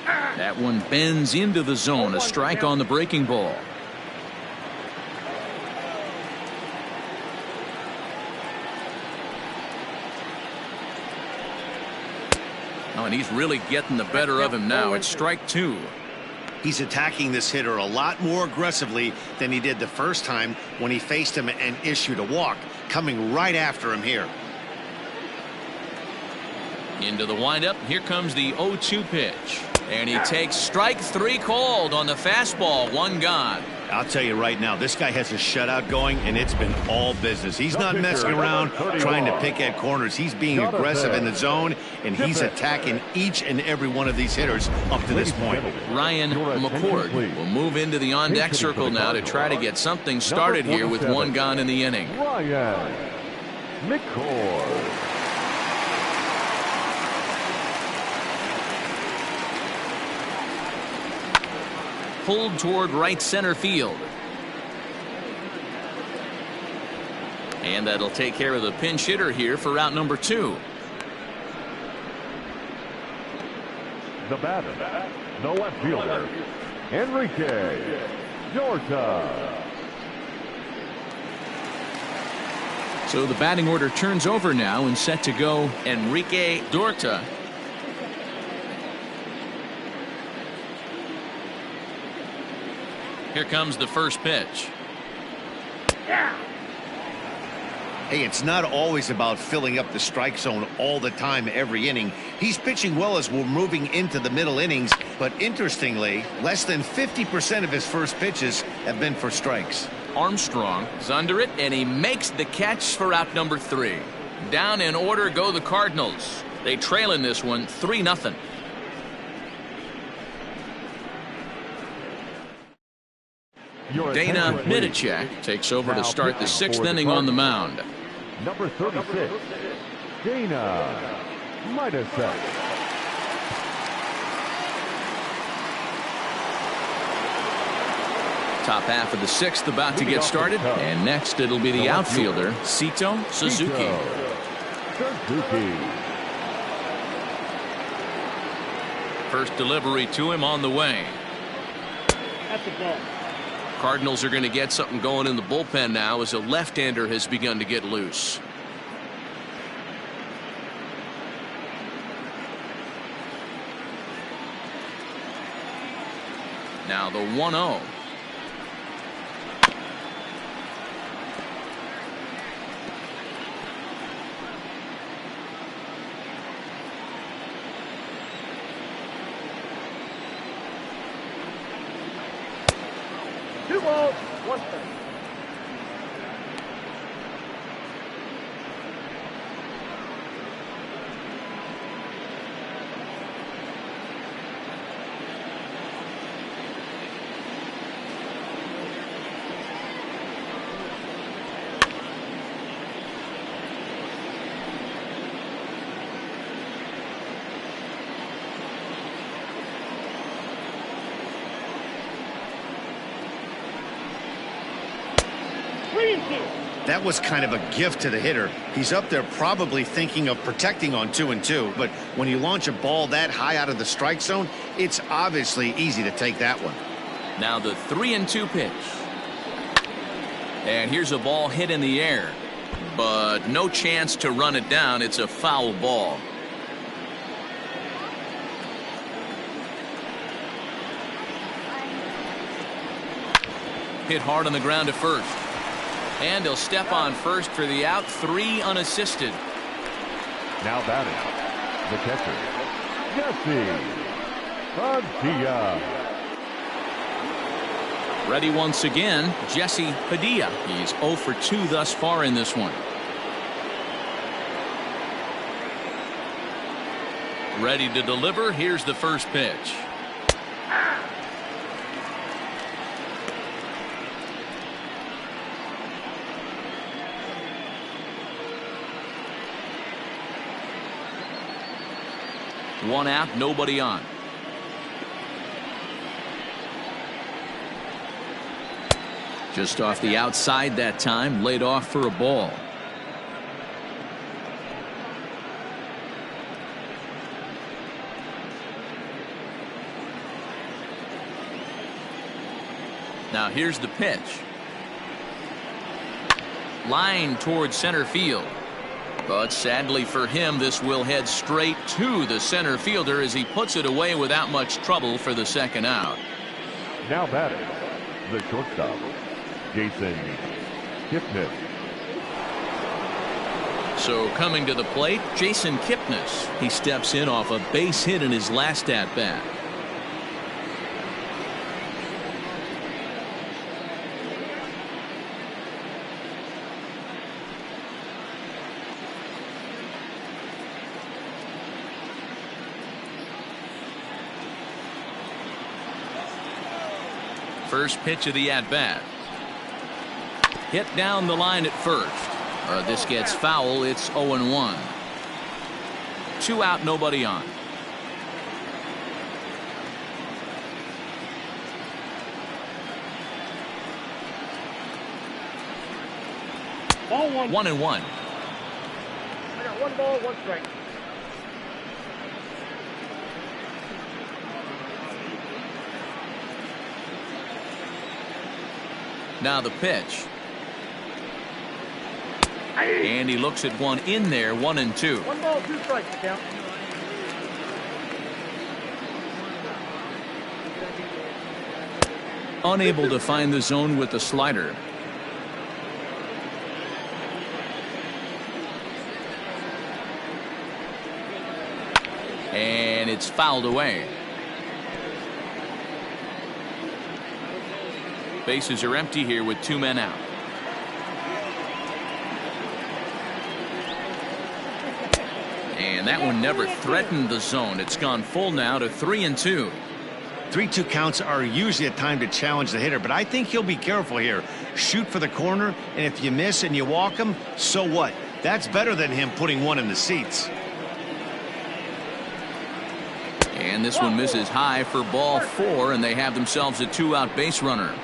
That one bends into the zone. A strike on the breaking ball. Oh, and he's really getting the better of him now. It's strike 2. He's attacking this hitter a lot more aggressively than he did the first time when he faced him and issued a walk. Coming right after him here. Into the windup. Here comes the 0-2 pitch. And he takes strike 3 called on the fastball. 1 gone. I'll tell you right now, this guy has a shutout going, and it's been all business. He's not messing around trying to pick at corners. He's being aggressive in the zone, and he's attacking each and every one of these hitters up to this point. Ryan McCord will move into the on-deck circle now to try to get something started here with 1 gone in the inning. Ryan McCord. Pulled toward right center field. And that'll take care of the pinch hitter here for route number 2. The batter, the left fielder, Enrique Jorta. So the batting order turns over now and set to go Enrique Dorta. Here comes the first pitch. Hey, it's not always about filling up the strike zone all the time every inning. He's pitching well as we're moving into the middle innings, but interestingly, less than 50% of his first pitches have been for strikes. Armstrong is under it, and he makes the catch for out number 3. Down in order go the Cardinals. They trail in this one 3-0. Dana Midicek takes over to start the 6th inning on the mound. Number 36, Dana Midicek. Top half of the 6th about to get started, and next it'll be the outfielder Sito Suzuki. First delivery to him on the way. That's a ball. Cardinals are going to get something going in the bullpen now as a left-hander has begun to get loose. Now the 1-0. Two balls, one strike. That was kind of a gift to the hitter. He's up there probably thinking of protecting on 2-2, but when you launch a ball that high out of the strike zone, it's obviously easy to take that one. Now the 3-2 pitch. And here's a ball hit in the air, but no chance to run it down. It's a foul ball. Hit hard on the ground at first. And he'll step on first for the out. 3 unassisted. Now batting, the catcher, Padilla. Ready once again, Jesse Padilla. He's 0 for 2 thus far in this one. Ready to deliver. Here's the first pitch. One out, nobody on. Just off the outside that time, laid off for a ball. Now here's the pitch. Line towards center field. But sadly for him, this will head straight to the center fielder as he puts it away without much trouble for the second out. Now batting, the shortstop, Jason Kipnis. So coming to the plate, Jason Kipnis. He steps in off a base hit in his last at-bat. First pitch of the at-bat. Hit down the line at first. This gets foul. It's 0-1. 2 out, nobody on. Ball 1. 1-1. I got 1 ball, 1 strike. Now the pitch. And he looks at one in there, 1-2. 1 ball, 2 strikes, the count. Unable to find the zone with the slider. And it's fouled away. Bases are empty here with 2 men out. And that one never threatened the zone. It's gone full now to 3-2. 3-2 counts are usually a time to challenge the hitter, but I think he'll be careful here. Shoot for the corner, and if you miss and you walk him, so what? That's better than him putting one in the seats. And this one misses high for ball 4, and they have themselves a 2-out base runner.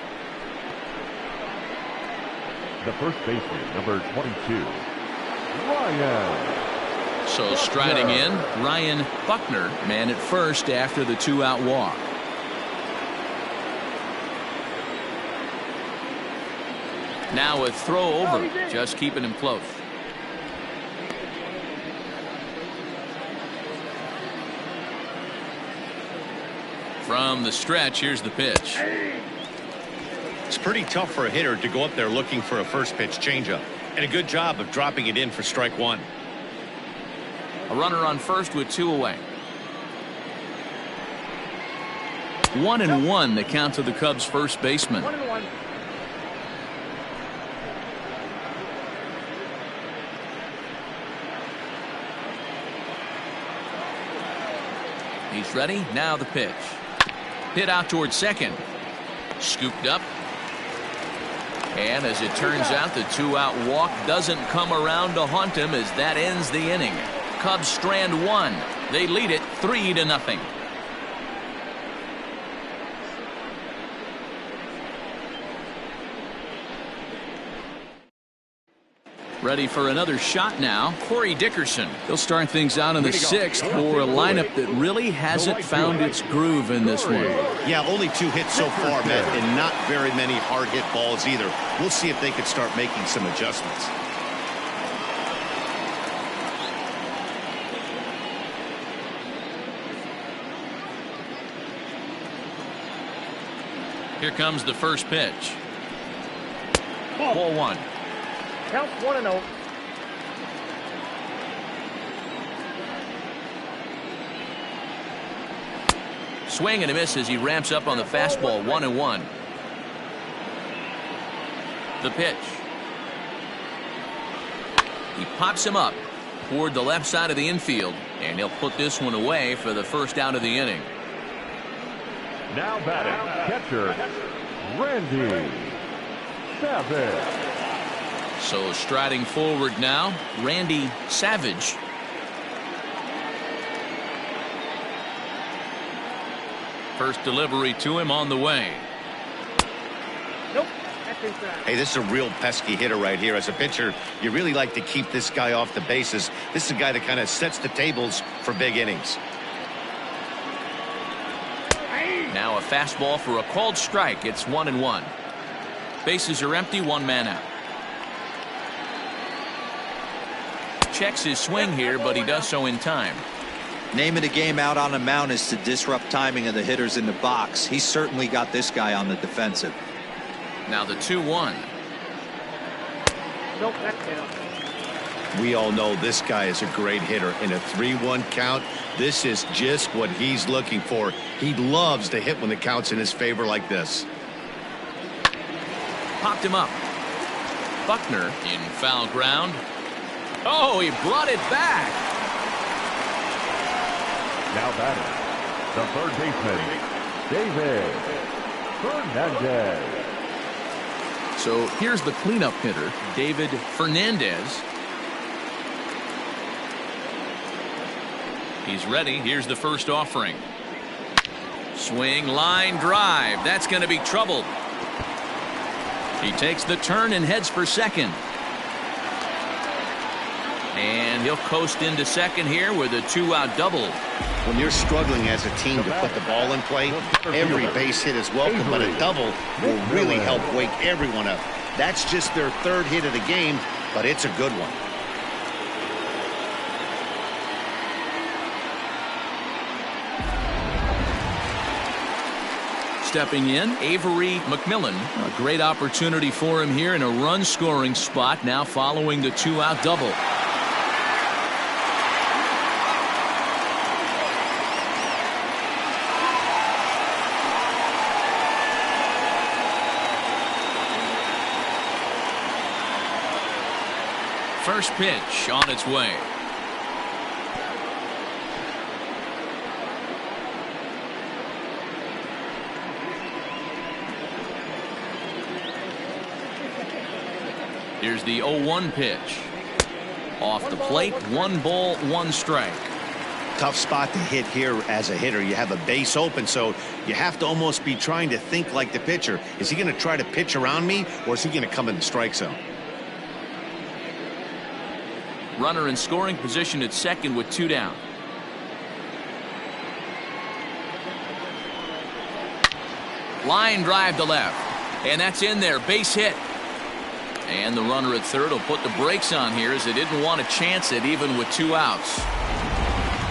The first baseman, number 22, Ryan. So striding in, Ryan Buckner, man at first after the 2-out walk. Now a throw over, just keeping him close. From the stretch, here's the pitch. It's pretty tough for a hitter to go up there looking for a first pitch changeup, and a good job of dropping it in for strike 1. A runner on first with 2 away. 1-1 the count to the Cubs first baseman. 1-1. He's ready. Now the pitch. Hit out towards second. Scooped up. And as it turns out, the 2-out walk doesn't come around to haunt him as that ends the inning. Cubs strand 1. They lead it 3-0. Ready for another shot now, Corey Dickerson. He'll start things out in the 6th for a lineup that really hasn't found its groove in this one. Yeah, only 2 hits so far, Matt, and not very many hard hit balls either. We'll see if they can start making some adjustments. Here comes the first pitch. Ball 1. Counts 1-0. Swing and a miss as he ramps up on the fastball. 1-1. The pitch. He pops him up toward the left side of the infield, and he'll put this one away for the first out of the inning. Now batting, catcher, Randy Savage. So striding forward now, Randy Savage. First delivery to him on the way. Nope. That's inside. Hey, this is a real pesky hitter right here. As a pitcher, you really like to keep this guy off the bases. This is a guy that kind of sets the tables for big innings. Now a fastball for a called strike. It's 1-1. Bases are empty, 1 man out. Checks his swing here, but he does so in time. Name of the game out on the mound is to disrupt timing of the hitters in the box. He's certainly got this guy on the defensive. Now the 2-1. Nope, that's out. We all know this guy is a great hitter. In a 3-1 count, this is just what he's looking for. He loves to hit when the count's in his favor like this. Popped him up. Buckner in foul ground. Oh, he brought it back. Now batting, the third baseman, David Fernandez. So here's the cleanup hitter, David Fernandez. He's ready. Here's the first offering. Swing, line drive. That's going to be trouble. He takes the turn and heads for second. And he'll coast into second here with a 2-out double. When you're struggling as a team to put the ball in play, every base hit is welcome, but a double will really help wake everyone up. That's just their 3rd hit of the game, but it's a good one. Stepping in, Avery McMillan. A great opportunity for him here in a run-scoring spot now following the two-out double. First pitch on its way. Here's the 0-1 pitch. Off the plate, 1 ball, 1 strike. Tough spot to hit here as a hitter. You have a base open, so you have to almost be trying to think like the pitcher. Is he going to try to pitch around me, or is he going to come in the strike zone? Runner in scoring position at second with 2 down. Line drive to left. And that's in there. Base hit. And the runner at third will put the brakes on here as they didn't want to chance it even with 2 outs.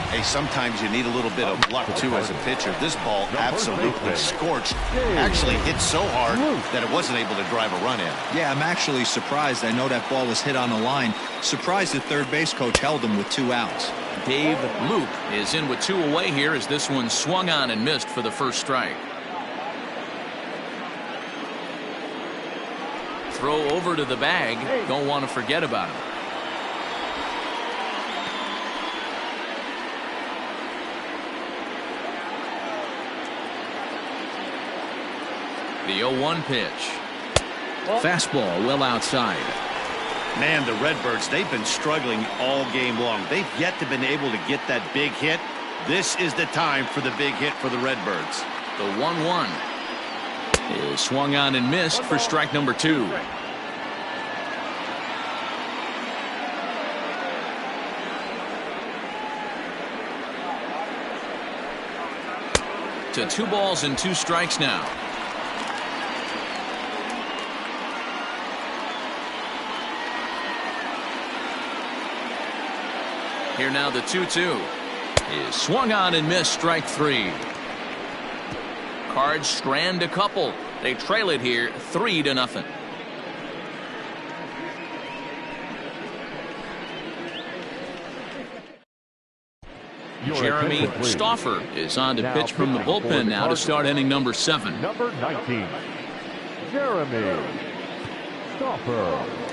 Hey, sometimes you need a little bit of luck, too, as a pitcher. This ball absolutely scorched. Actually hit so hard that it wasn't able to drive a run in. Yeah, I'm actually surprised. I know that ball was hit on the line. Surprised the third base coach held him with 2 outs. Dave Luke is in with 2 away here as this one swung on and missed for the first strike. Throw over to the bag. Don't want to forget about him. The 0-1 pitch. Fastball well outside. Man, the Redbirds, they've been struggling all game long. They've yet to been able to get that big hit. This is the time for the big hit for the Redbirds. The 1-1 is swung on and missed for strike number 2. To 2 balls and 2 strikes now. Here now the 2-2 is swung on and missed, strike 3. Cards strand a couple. They trail it here 3-0. Jeremy Stauffer is on to pitch from the bullpen now to start inning number 7. Number 19, Jeremy Stauffer.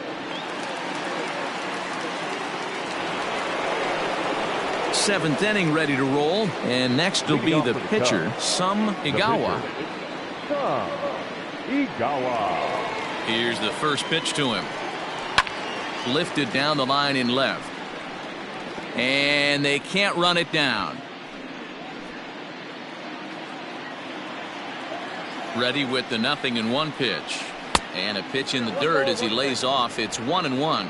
Seventh inning ready to roll, and next will be the pitcher, Sum Igawa. Here's the first pitch to him. Lifted down the line in left. And they can't run it down. Ready with the 0-1 pitch. And a pitch in the dirt as he lays off. It's 1-1.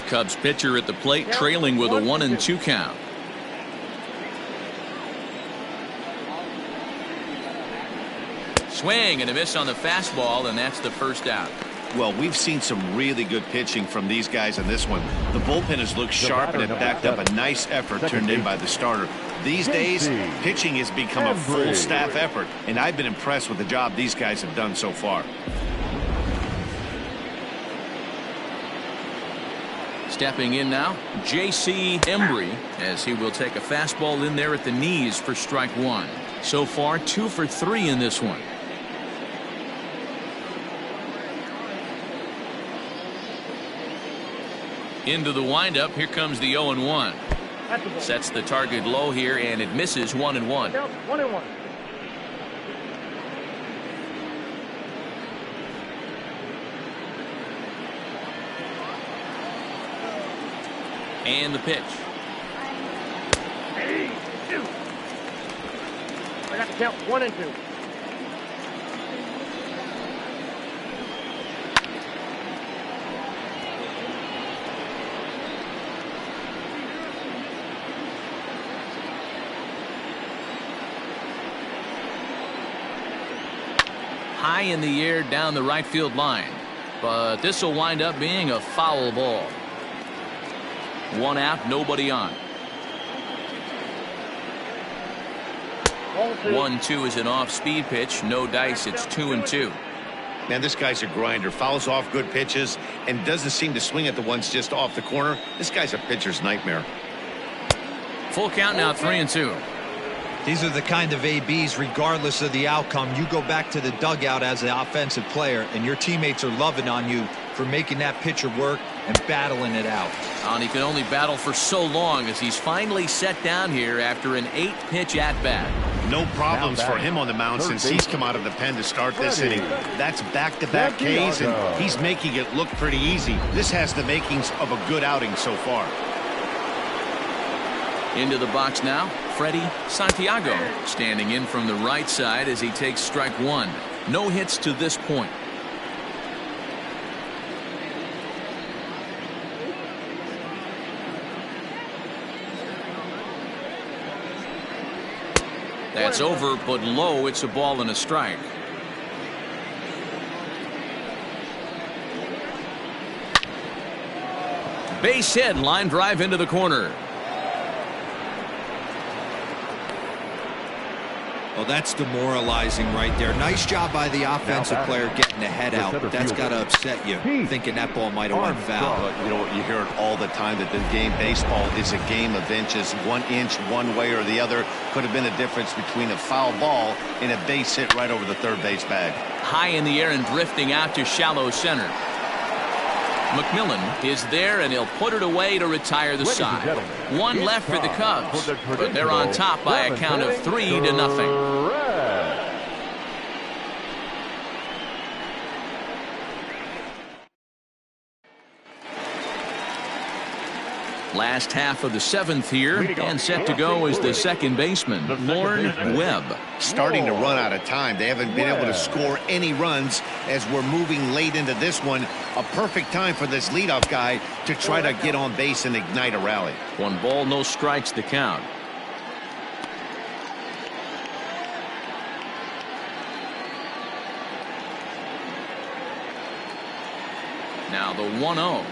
Cubs pitcher at the plate, trailing with a 1-2 count. Swing and a miss on the fastball, and that's the first out. Well, we've seen some really good pitching from these guys in this one. The bullpen has looked sharp and it backed up a nice effort turned in by the starter. These days, pitching has become a full staff effort, and I've been impressed with the job these guys have done so far. Stepping in now, J.C. Embry, as he will take a fastball in there at the knees for strike 1. So far, 2 for 3 in this one. Into the windup, here comes the 0-1. Sets the target low here, and it misses 1-1. 1-1. And the pitch. I got to count 1-2. high in the air down the right field line. But this will wind up being a foul ball. 1 out, nobody on. 1-2 is an off-speed pitch. No dice. It's 2-2. Man, this guy's a grinder. Fouls off good pitches and doesn't seem to swing at the ones just off the corner. This guy's a pitcher's nightmare. Full count now, 3-2. These are the kind of ABs, regardless of the outcome, you go back to the dugout as an offensive player, and your teammates are loving on you for making that pitcher work and battling it out. And he can only battle for so long as he's finally set down here after an 8-pitch at-bat. No problems for him on the mound since he's come out of the pen to start this inning. That's back-to-back Ks, and he's making it look pretty easy. This has the makings of a good outing so far. Into the box now, Freddie Santiago standing in from the right side as he takes strike 1. No hits to this point. That's over, but low. It's a ball and a strike. Base hit, line drive into the corner. Well, that's demoralizing right there. Nice job by the offensive player getting the head out. That's got to upset you, thinking that ball might have went foul. You know, you hear it all the time that the game baseball is a game of inches. 1 inch one way or the other could have been the difference between a foul ball and a base hit right over the third base bag. High in the air and drifting out to shallow center. McMillan is there, and he'll put it away to retire the side. 1 left for the Cubs, but they're on top by a count of 3-0. Last half of the 7th here, and set to go is the second baseman, Lorne Webb. Starting to run out of time. They haven't been able to score any runs as we're moving late into this one. A perfect time for this leadoff guy to try to get on base and ignite a rally. 1 ball, no strikes the count. Now the 1-0.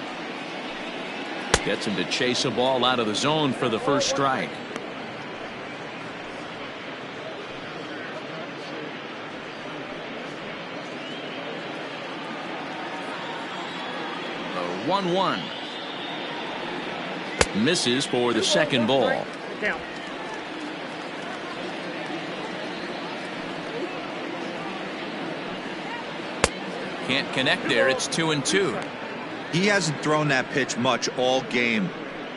Gets him to chase a ball out of the zone for the first strike. The 1-1. Misses for the second ball. Can't connect there. It's 2-2. He hasn't thrown that pitch much all game.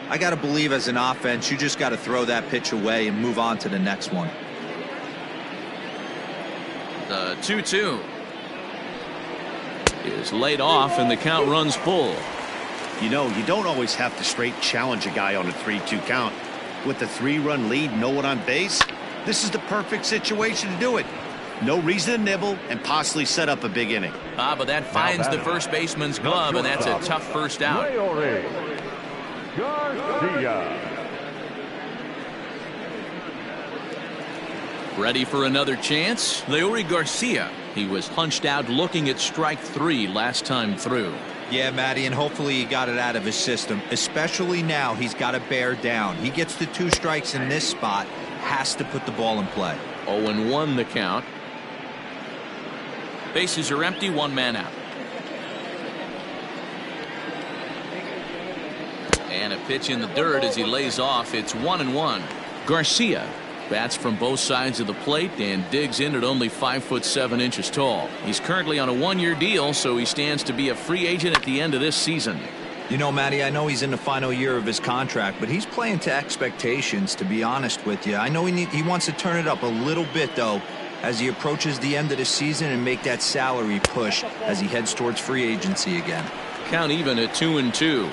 I got to believe as an offense, you just got to throw that pitch away and move on to the next one. The 2-2 is laid off, and the count runs full. You know, you don't always have to straight challenge a guy on a 3-2 count. With the 3-run lead, no one on base, this is the perfect situation to do it. No reason to nibble and possibly set up a big inning. But that finds the first baseman's glove, and that's a tough first out. Ready for another chance? Leury Garcia. He was punched out looking at strike 3 last time through. Yeah, Matty, and hopefully he got it out of his system. Especially now, he's got to bear down. He gets the 2 strikes in this spot, has to put the ball in play. 0-1 the count. Bases are empty, 1 man out. And a pitch in the dirt as he lays off. It's 1-1. Garcia bats from both sides of the plate and digs in at only 5'7" tall. He's currently on a 1-year deal, so he stands to be a free agent at the end of this season. You know, Matty, I know he's in the final year of his contract, but he's playing to expectations, to be honest with you. I know he wants to turn it up a little bit, though, as he approaches the end of the season and make that salary push as he heads towards free agency again. Count even at 2-2.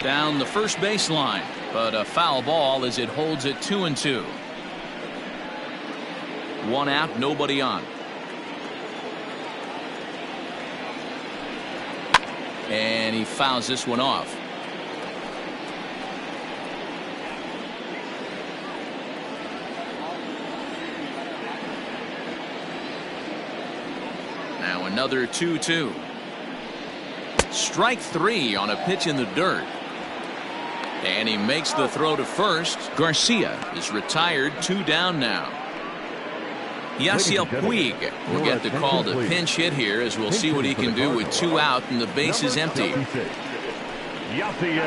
Down the first baseline, but a foul ball as it holds it 2-2. 1 out, nobody on. And he fouls this one off. Now another 2-2. Strike 3 on a pitch in the dirt. And he makes the throw to first. Garcia is retired, 2 down now. Yasiel Puig will get the call to pinch hit here, as we'll see what he can do with 2 out and the base is empty. Yasiel Puig.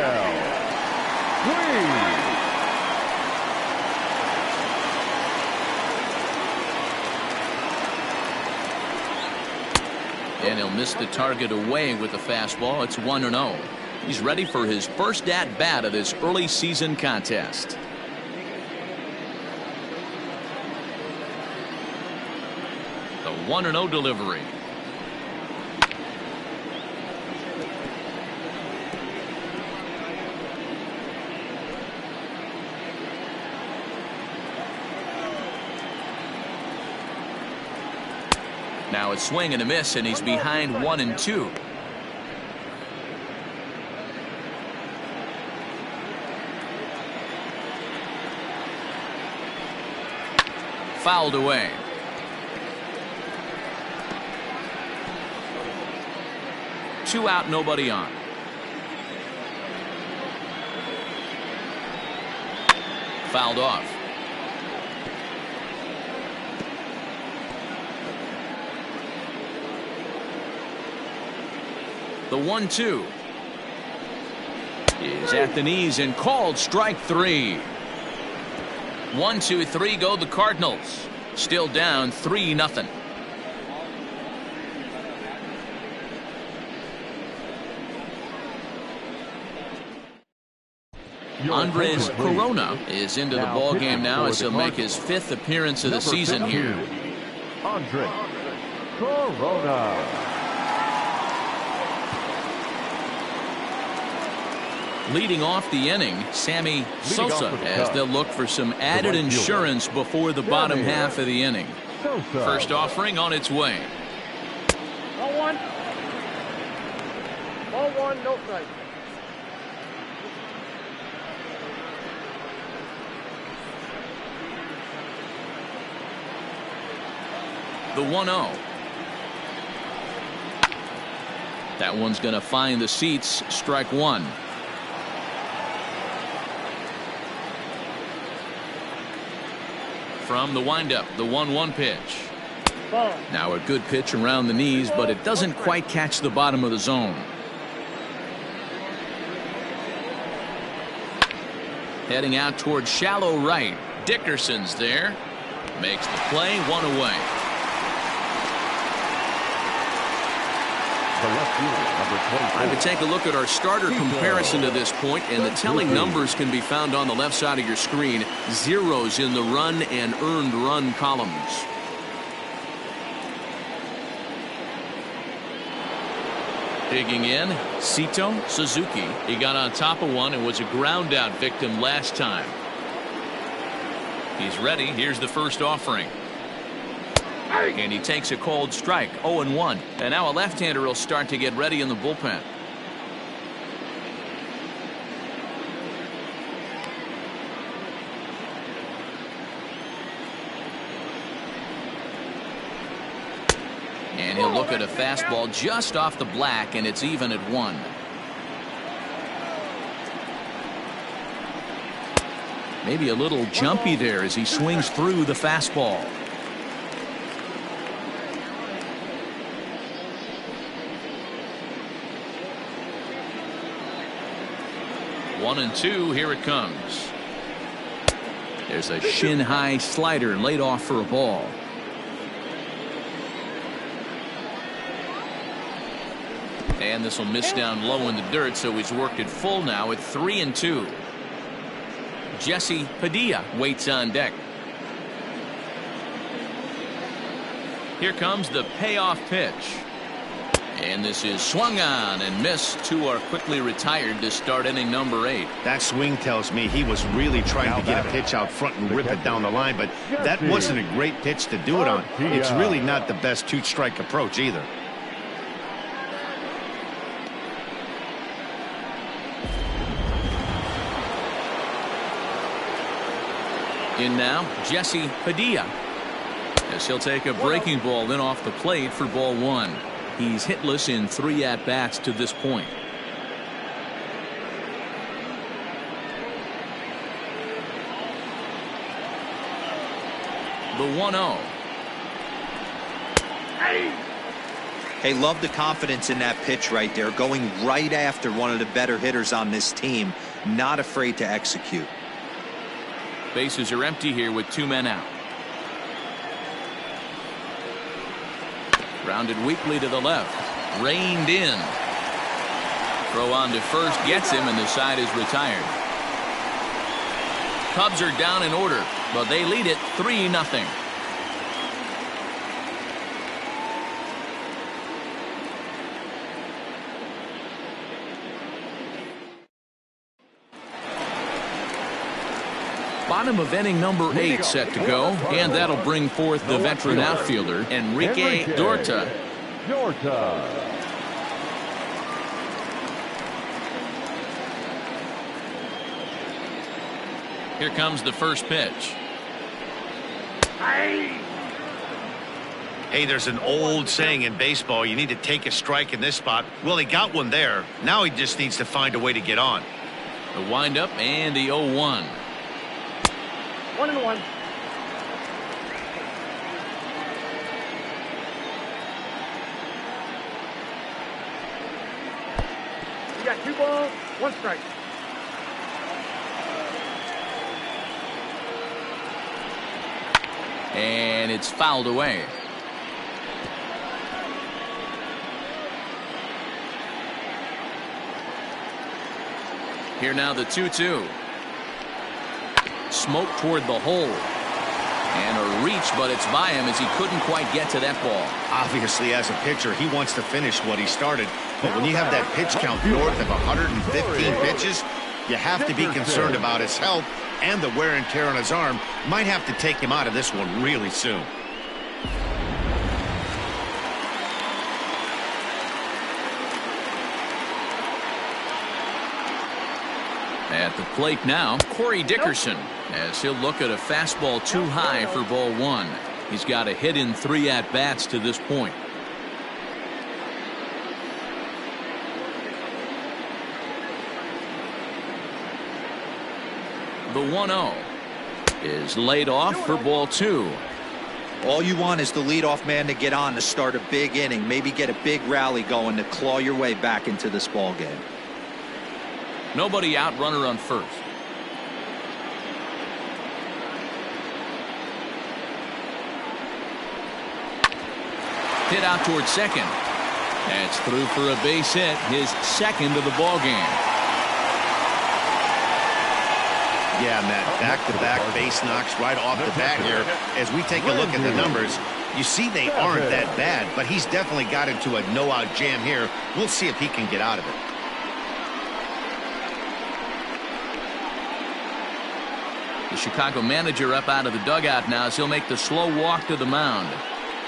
And he'll miss the target away with the fastball. It's 1-0. He's ready for his first at-bat of this early season contest. The 1-0 delivery. Now a swing and a miss, and he's behind 1-2. Fouled away. Two out, nobody on. Fouled off. The 1-2 is at the knees and called strike 3. 1-2-3 go the Cardinals. Still down 3-0. Andres Corona is into the ball game now as he'll make his 5th appearance of the season here. Andres Corona. Leading off the inning, Sammy Sosa, as they'll look for some added insurance before the bottom half of the inning. First offering on its way. 0-1. 0-1, no strike. The 1-0. That one's going to find the seats. Strike 1. From the windup, the 1-1 pitch. Now a good pitch around the knees, but it doesn't quite catch the bottom of the zone. Heading out towards shallow right. Dickerson's there. Makes the play, 1 away. I would take a look at our starter comparison to this point, and the telling numbers can be found on the left side of your screen. Zeros in the run and earned run columns. Digging in, Sito Suzuki. He got on top of one and was a ground out victim last time. He's ready. Here's the first offering. And he takes a cold strike, 0-1. And now a left-hander will start to get ready in the bullpen. And he'll look at a fastball just off the black, and it's even at 1. Maybe a little jumpy there as he swings through the fastball. One and two, here it comes. There's a shin-high slider laid off for a ball. And this will miss down low in the dirt, so he's worked it full now at 3-2. Jesse Padilla waits on deck. Here comes the payoff pitch. And this is swung on and missed. Two are quickly retired to start inning number 8. That swing tells me he was really trying to get a pitch out front and rip it down the line, but that wasn't a great pitch to do it on. It's really not the best 2-strike approach either. In now, Jesse Padilla. As he'll take a breaking ball in off the plate for ball 1. He's hitless in 3 at-bats to this point. The 1-0. Hey, love the confidence in that pitch right there, going right after one of the better hitters on this team, not afraid to execute. Bases are empty here with 2 men out. Grounded weakly to the left. Reined in. Throw on to first gets him, and the side is retired. Cubs are down in order, but they lead it 3-0. Bottom of inning number 8 set to go, and that'll bring forth the veteran outfielder, Enrique Dorta. Here comes the first pitch. Hey, there's an old saying in baseball, you need to take a strike in this spot. Well, he got one there. Now he just needs to find a way to get on. The windup and the 0-1. 1-1. You got 2 balls, 1 strike. And it's fouled away. Here now the 2-2. Smoke toward the hole. And a reach, but it's by him as he couldn't quite get to that ball. Obviously, as a pitcher, he wants to finish what he started. But when you have that pitch count north of 115 pitches, you have to be concerned about his health and the wear and tear on his arm. Might have to take him out of this one really soon. At the plate now, Corey Dickerson, as he'll look at a fastball too high for ball 1. He's got a hit in 3 at-bats to this point. The 1-0 is laid off for ball 2. All you want is the leadoff man to get on to start a big inning, maybe get a big rally going to claw your way back into this ball game. Nobody out, runner on first. Hit out towards second. That's through for a base hit, his second of the ball game. Yeah, Matt, back-to-back base knocks right off the bat here. As we take a look at the numbers, you see they aren't that bad, but he's definitely got into a no-out jam here. We'll see if he can get out of it. The Chicago manager up out of the dugout now as he'll make the slow walk to the mound.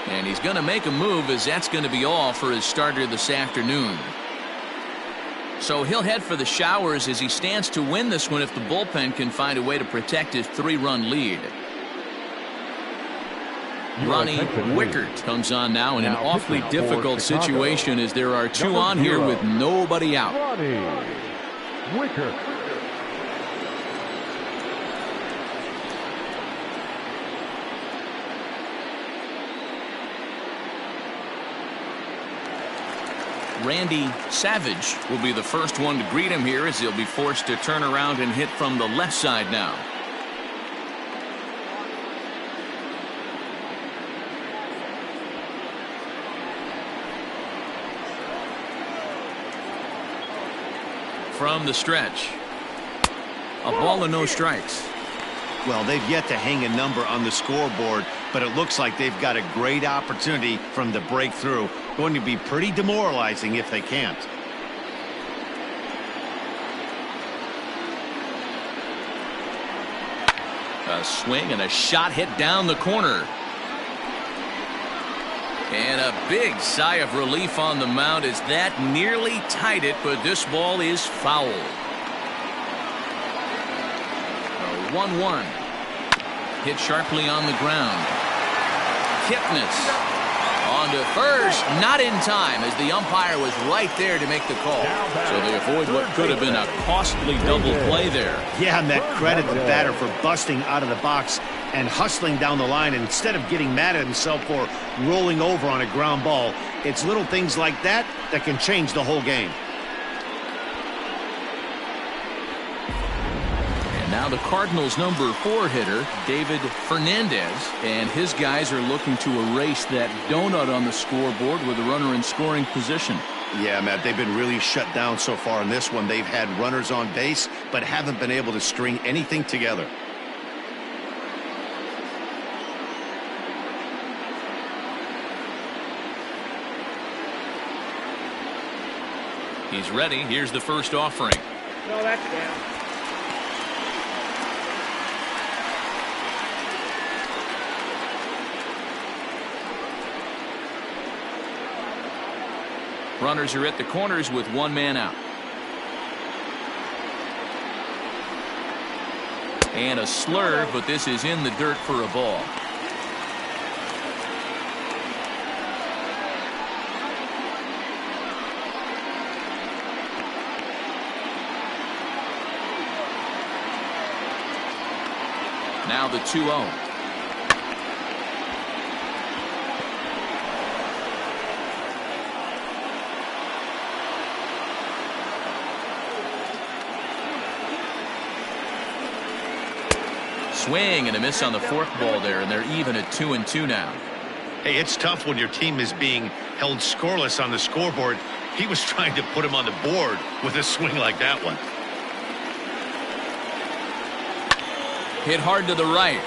And he's going to make a move, as that's going to be all for his starter this afternoon. So he'll head for the showers as he stands to win this one if the bullpen can find a way to protect his 3-run lead. Ronnie Wickert comes on now in an awfully difficult situation as there are 2 on here with nobody out. Ronnie Wickert. Randy Savage will be the first one to greet him here as he'll be forced to turn around and hit from the left side now. From the stretch, a ball and no strikes. Well, they've yet to hang a number on the scoreboard, but it looks like they've got a great opportunity from the breakthrough. Going to be pretty demoralizing if they can't. A swing and a shot hit down the corner. And a big sigh of relief on the mound as that nearly tied it, but this ball is foul. 1-1. hit sharply on the ground. Kipnis on to first, not in time as the umpire was right there to make the call. So they avoid what could have been a costly double play there. Yeah, and that credit the batter for busting out of the box and hustling down the line instead of getting mad at himself for rolling over on a ground ball. It's little things like that that can change the whole game. Now the Cardinals' number 4 hitter, David Fernandez, and his guys are looking to erase that donut on the scoreboard with a runner in scoring position. Yeah, Matt, they've been really shut down so far in this one. They've had runners on base, but haven't been able to string anything together. He's ready. Here's the first offering. No, that's down. Runners are at the corners with one man out. And a slurve, but this is in the dirt for a ball. Now the 2-0. Swing and a miss on the fourth ball there, and they're even at 2-2 now. Hey, it's tough when your team is being held scoreless on the scoreboard. He was trying to put him on the board with a swing like that one. Hit hard to the right.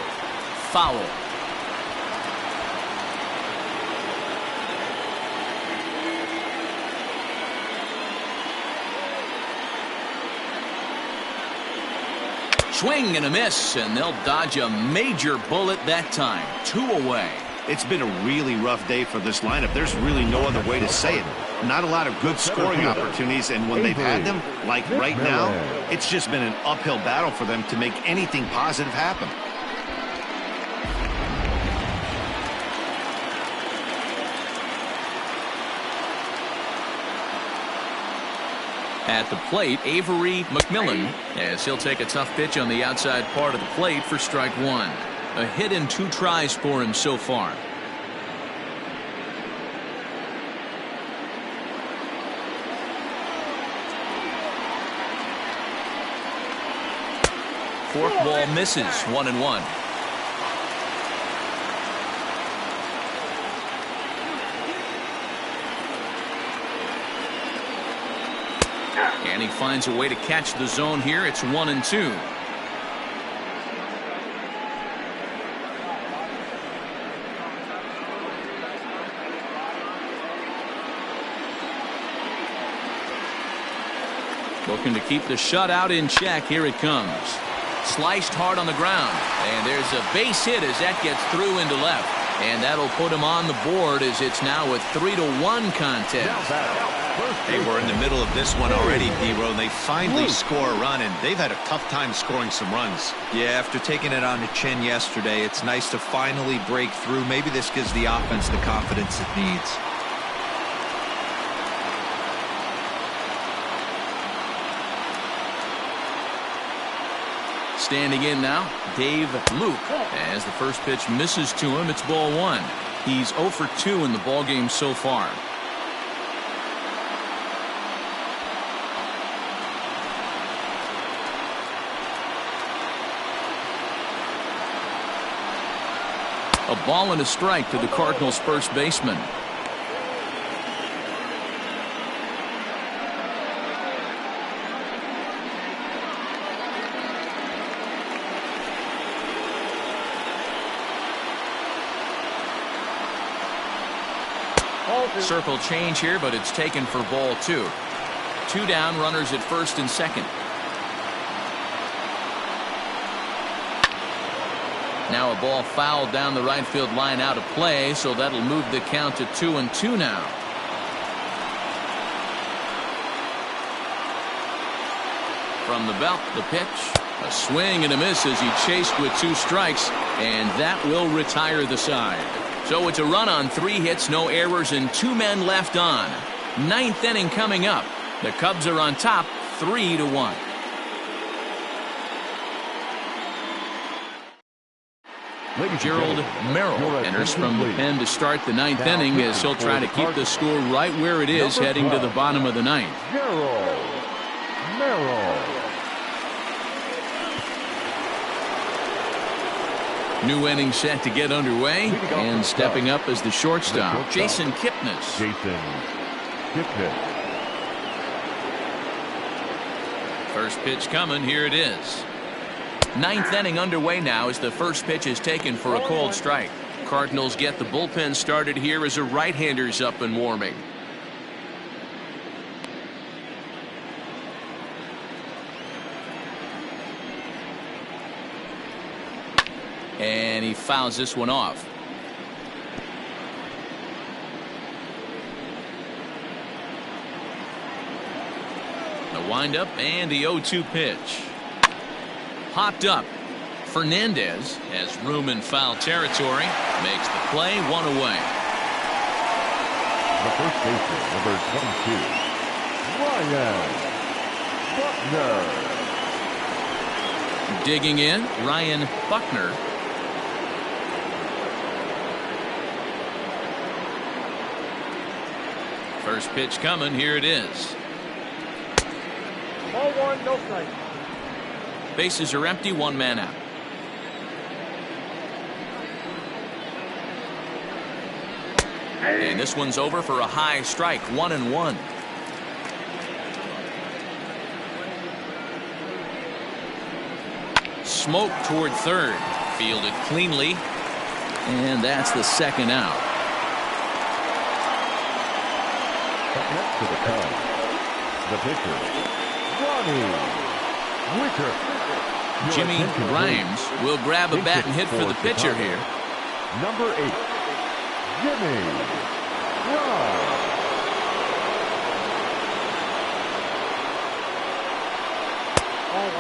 Foul. Swing and a miss, and they'll dodge a major bullet that time. 2 away. It's been a really rough day for this lineup. There's really no other way to say it. Not a lot of good scoring opportunities, and when they've had them, like right now, it's just been an uphill battle for them to make anything positive happen. At the plate, Avery McMillan, as he'll take a tough pitch on the outside part of the plate for strike 1. A hit in 2 tries for him so far. Fourth ball misses. 1-1. And he finds a way to catch the zone here. It's 1-2. Looking to keep the shutout in check. Here it comes. Sliced hard on the ground. And there's a base hit as that gets through into left. And that'll put him on the board as it's now a 3-1 contest. They were in the middle of this one already, P-Ro, and they finally score a run, and they've had a tough time scoring some runs. Yeah, after taking it on the chin yesterday, it's nice to finally break through. Maybe this gives the offense the confidence it needs. Standing in now, Dave Luke. As the first pitch misses to him, it's ball 1. He's 0 for 2 in the ballgame so far. A ball and a strike to the Cardinals' first baseman. Circle change here, but it's taken for ball 2. 2 down, runners at first and second. Now a ball fouled down the right field line out of play, so that'll move the count to 2-2 now. From the belt, the pitch. A swing and a miss as he chased with 2 strikes, and that will retire the side. So it's a run on 3 hits, no errors, and 2 men left on. 9th inning coming up. The Cubs are on top 3-1. Gerald Merrill enters from the pen to start the 9th inning as he'll try to keep the score right where it is heading to the bottom of the 9th. Gerald Merrill. New inning set to get underway, and stepping up as the shortstop, Jason Kipnis. First pitch coming, here it is. 9th inning underway now as the first pitch is taken for a called strike. Cardinals get the bullpen started here as a right-hander's up and warming. And he fouls this one off. The windup and the 0-2 pitch. Hopped up. Fernandez has room in foul territory. Makes the play, 1 away. The first baseman, number 22, Ryan Buckner. Digging in, Ryan Buckner. First pitch coming, here it is. Ball 1, no strike. Bases are empty, 1 man out. And this one's over for a high strike, 1-1. Smoke toward third, fielded cleanly, and that's the 2nd out. Up next to the Cubs, the pitcher, Ronnie Wicker. Jimmy Grimes will grab a bat and hit for the pitcher here. Number 8, Jimmy Grimes.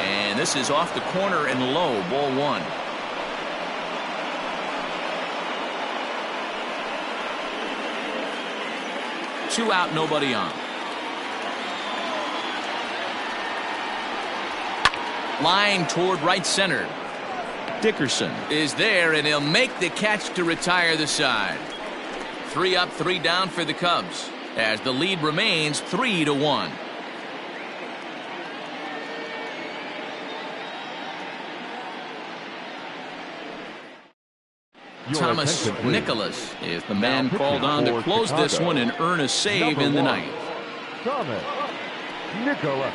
And this is off the corner and low, ball 1. Two out, nobody on. Line toward right center. Dickerson is there, and he'll make the catch to retire the side. 3 up, 3 down for the Cubs as the lead remains 3-1. Thomas Nicholas is the man called on to close this one and earn a save in the 9th. Thomas Nicholas.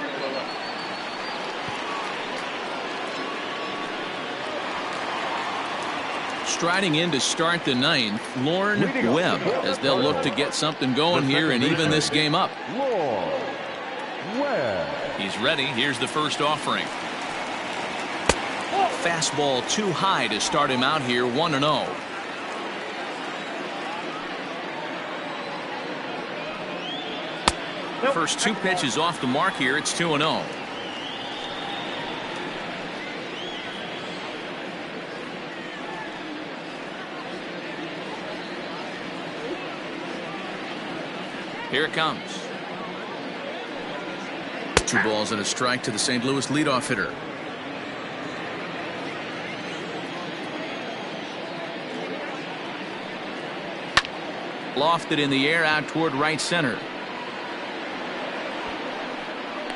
Striding in to start the 9th, Lorne Webb, as they'll look to get something going here and even this game up. Lorne Webb. He's ready. Here's the first offering. Fastball too high to start him out here, 1-0. First 2 pitches off the mark here. It's 2-0. Here it comes. 2 balls and a strike to the St. Louis leadoff hitter. Lofted in the air out toward right center.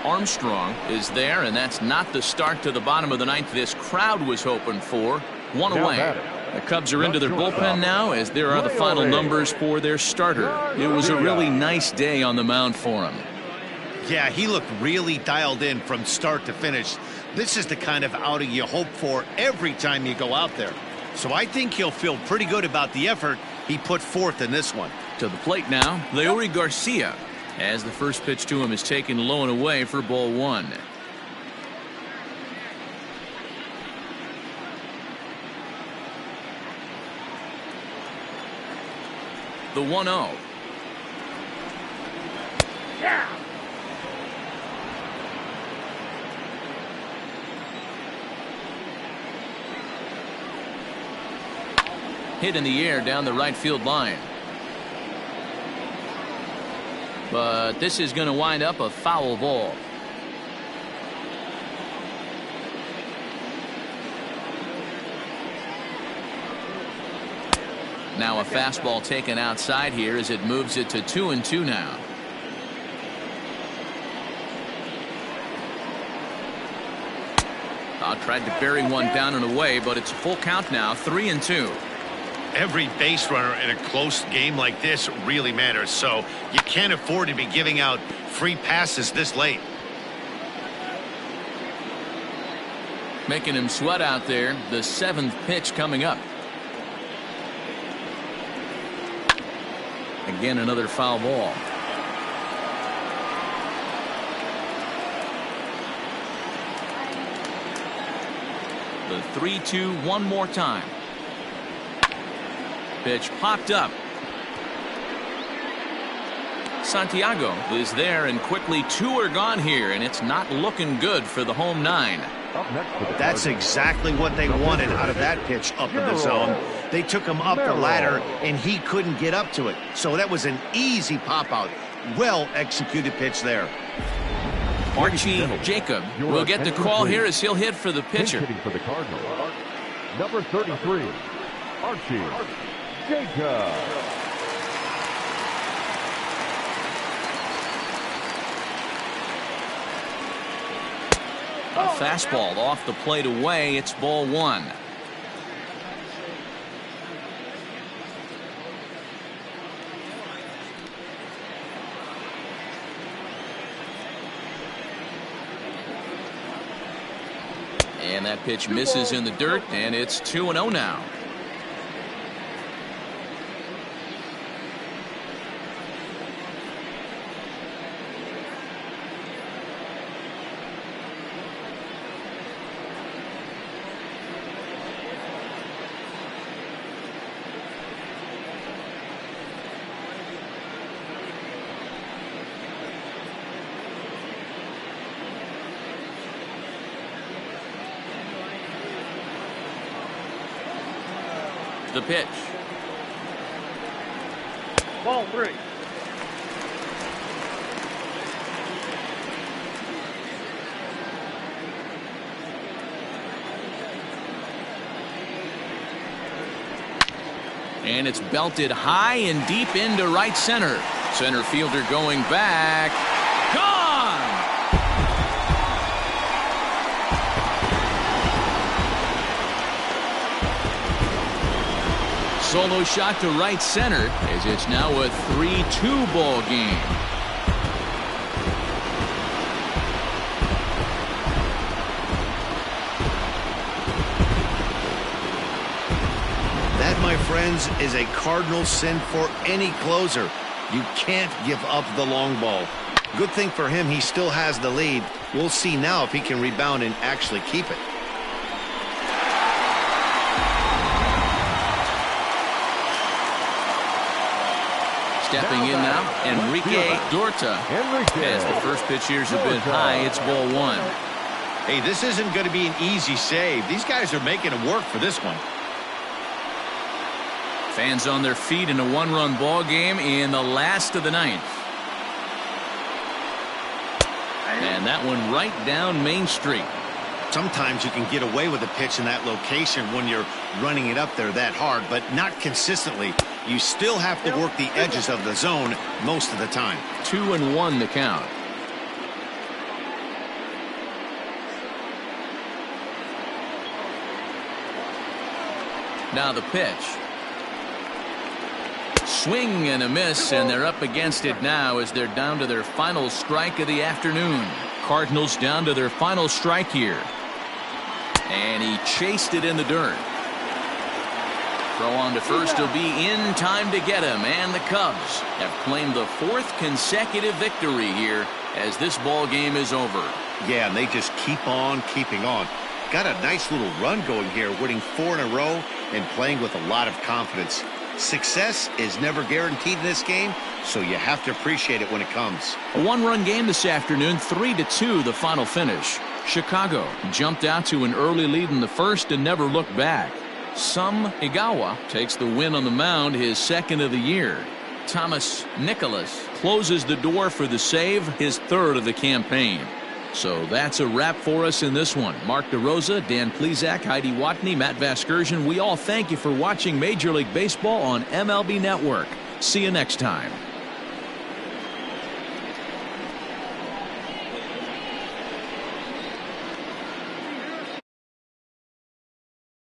Armstrong is there, and that's not the start to the bottom of the 9th this crowd was hoping for. 1 away. The Cubs are into their bullpen now as there are the final numbers for their starter. It was a really nice day on the mound for him. Yeah, he looked really dialed in from start to finish. This is the kind of outing you hope for every time you go out there. So I think he'll feel pretty good about the effort he put forth in this one. To the plate now, Leury Garcia, as the first pitch to him is taken low and away for ball 1. The 1-0. Hit in the air down the right field line. But this is going to wind up a foul ball. Now a fastball taken outside here as it moves it to 2-2 now. Tried to bury one down and away, but it's a full count now, 3-2. Every base runner in a close game like this really matters, so you can't afford to be giving out free passes this late. Making him sweat out there. The 7th pitch coming up. Again, another foul ball. The 3-2 one more time. Pitch popped up. Santiago is there, and quickly 2 are gone here, and it's not looking good for the home 9. That's exactly what they wanted out of that pitch up in the zone. They took him up the ladder, and he couldn't get up to it. So that was an easy pop-out. Well executed pitch there. Archie Jacob will get the call here as he'll hit for the pitcher. Hitting for the Cardinals, number 33, Archie Jacob. A fastball off the plate away. It's ball 1. And that pitch misses in the dirt, and it's 2-0 now. The pitch. Ball 3. And it's belted high and deep into right center. Center fielder going back. Gone! Solo shot to right center as it's now a 3-2 ball game. That, my friends, is a cardinal sin for any closer. You can't give up the long ball. Good thing for him, he still has the lead. We'll see now if he can rebound and actually keep it. Stepping in now, Enrique Dorta. As the first pitch here's a bit high, it's ball 1. Hey, this isn't going to be an easy save. These guys are making it work for this one. Fans on their feet in a 1-run ball game in the last of the 9th. And that one right down Main Street. Sometimes you can get away with a pitch in that location when you're running it up there that hard, but not consistently. You still have to work the edges of the zone most of the time. 2-1 the count. Now the pitch. Swing and a miss, and they're up against it now as they're down to their final strike of the afternoon. Cardinals down to their final strike here. And he chased it in the dirt. Throw on to first will be in time to get him, and the Cubs have claimed the 4th consecutive victory here as this ball game is over. Yeah, and they just keep on keeping on. Got a nice little run going here, winning 4 in a row and playing with a lot of confidence. Success is never guaranteed in this game, so you have to appreciate it when it comes. A 1-run game this afternoon, 3-2 the final finish. Chicago jumped out to an early lead in the first and never looked back. Sam Igawa takes the win on the mound, his second of the year. Thomas Nicholas closes the door for the save, his third of the campaign. So that's a wrap for us in this one. Mark DeRosa, Dan Plesac, Heidi Watney, Matt Vasgersian, we all thank you for watching Major League Baseball on MLB Network. See you next time.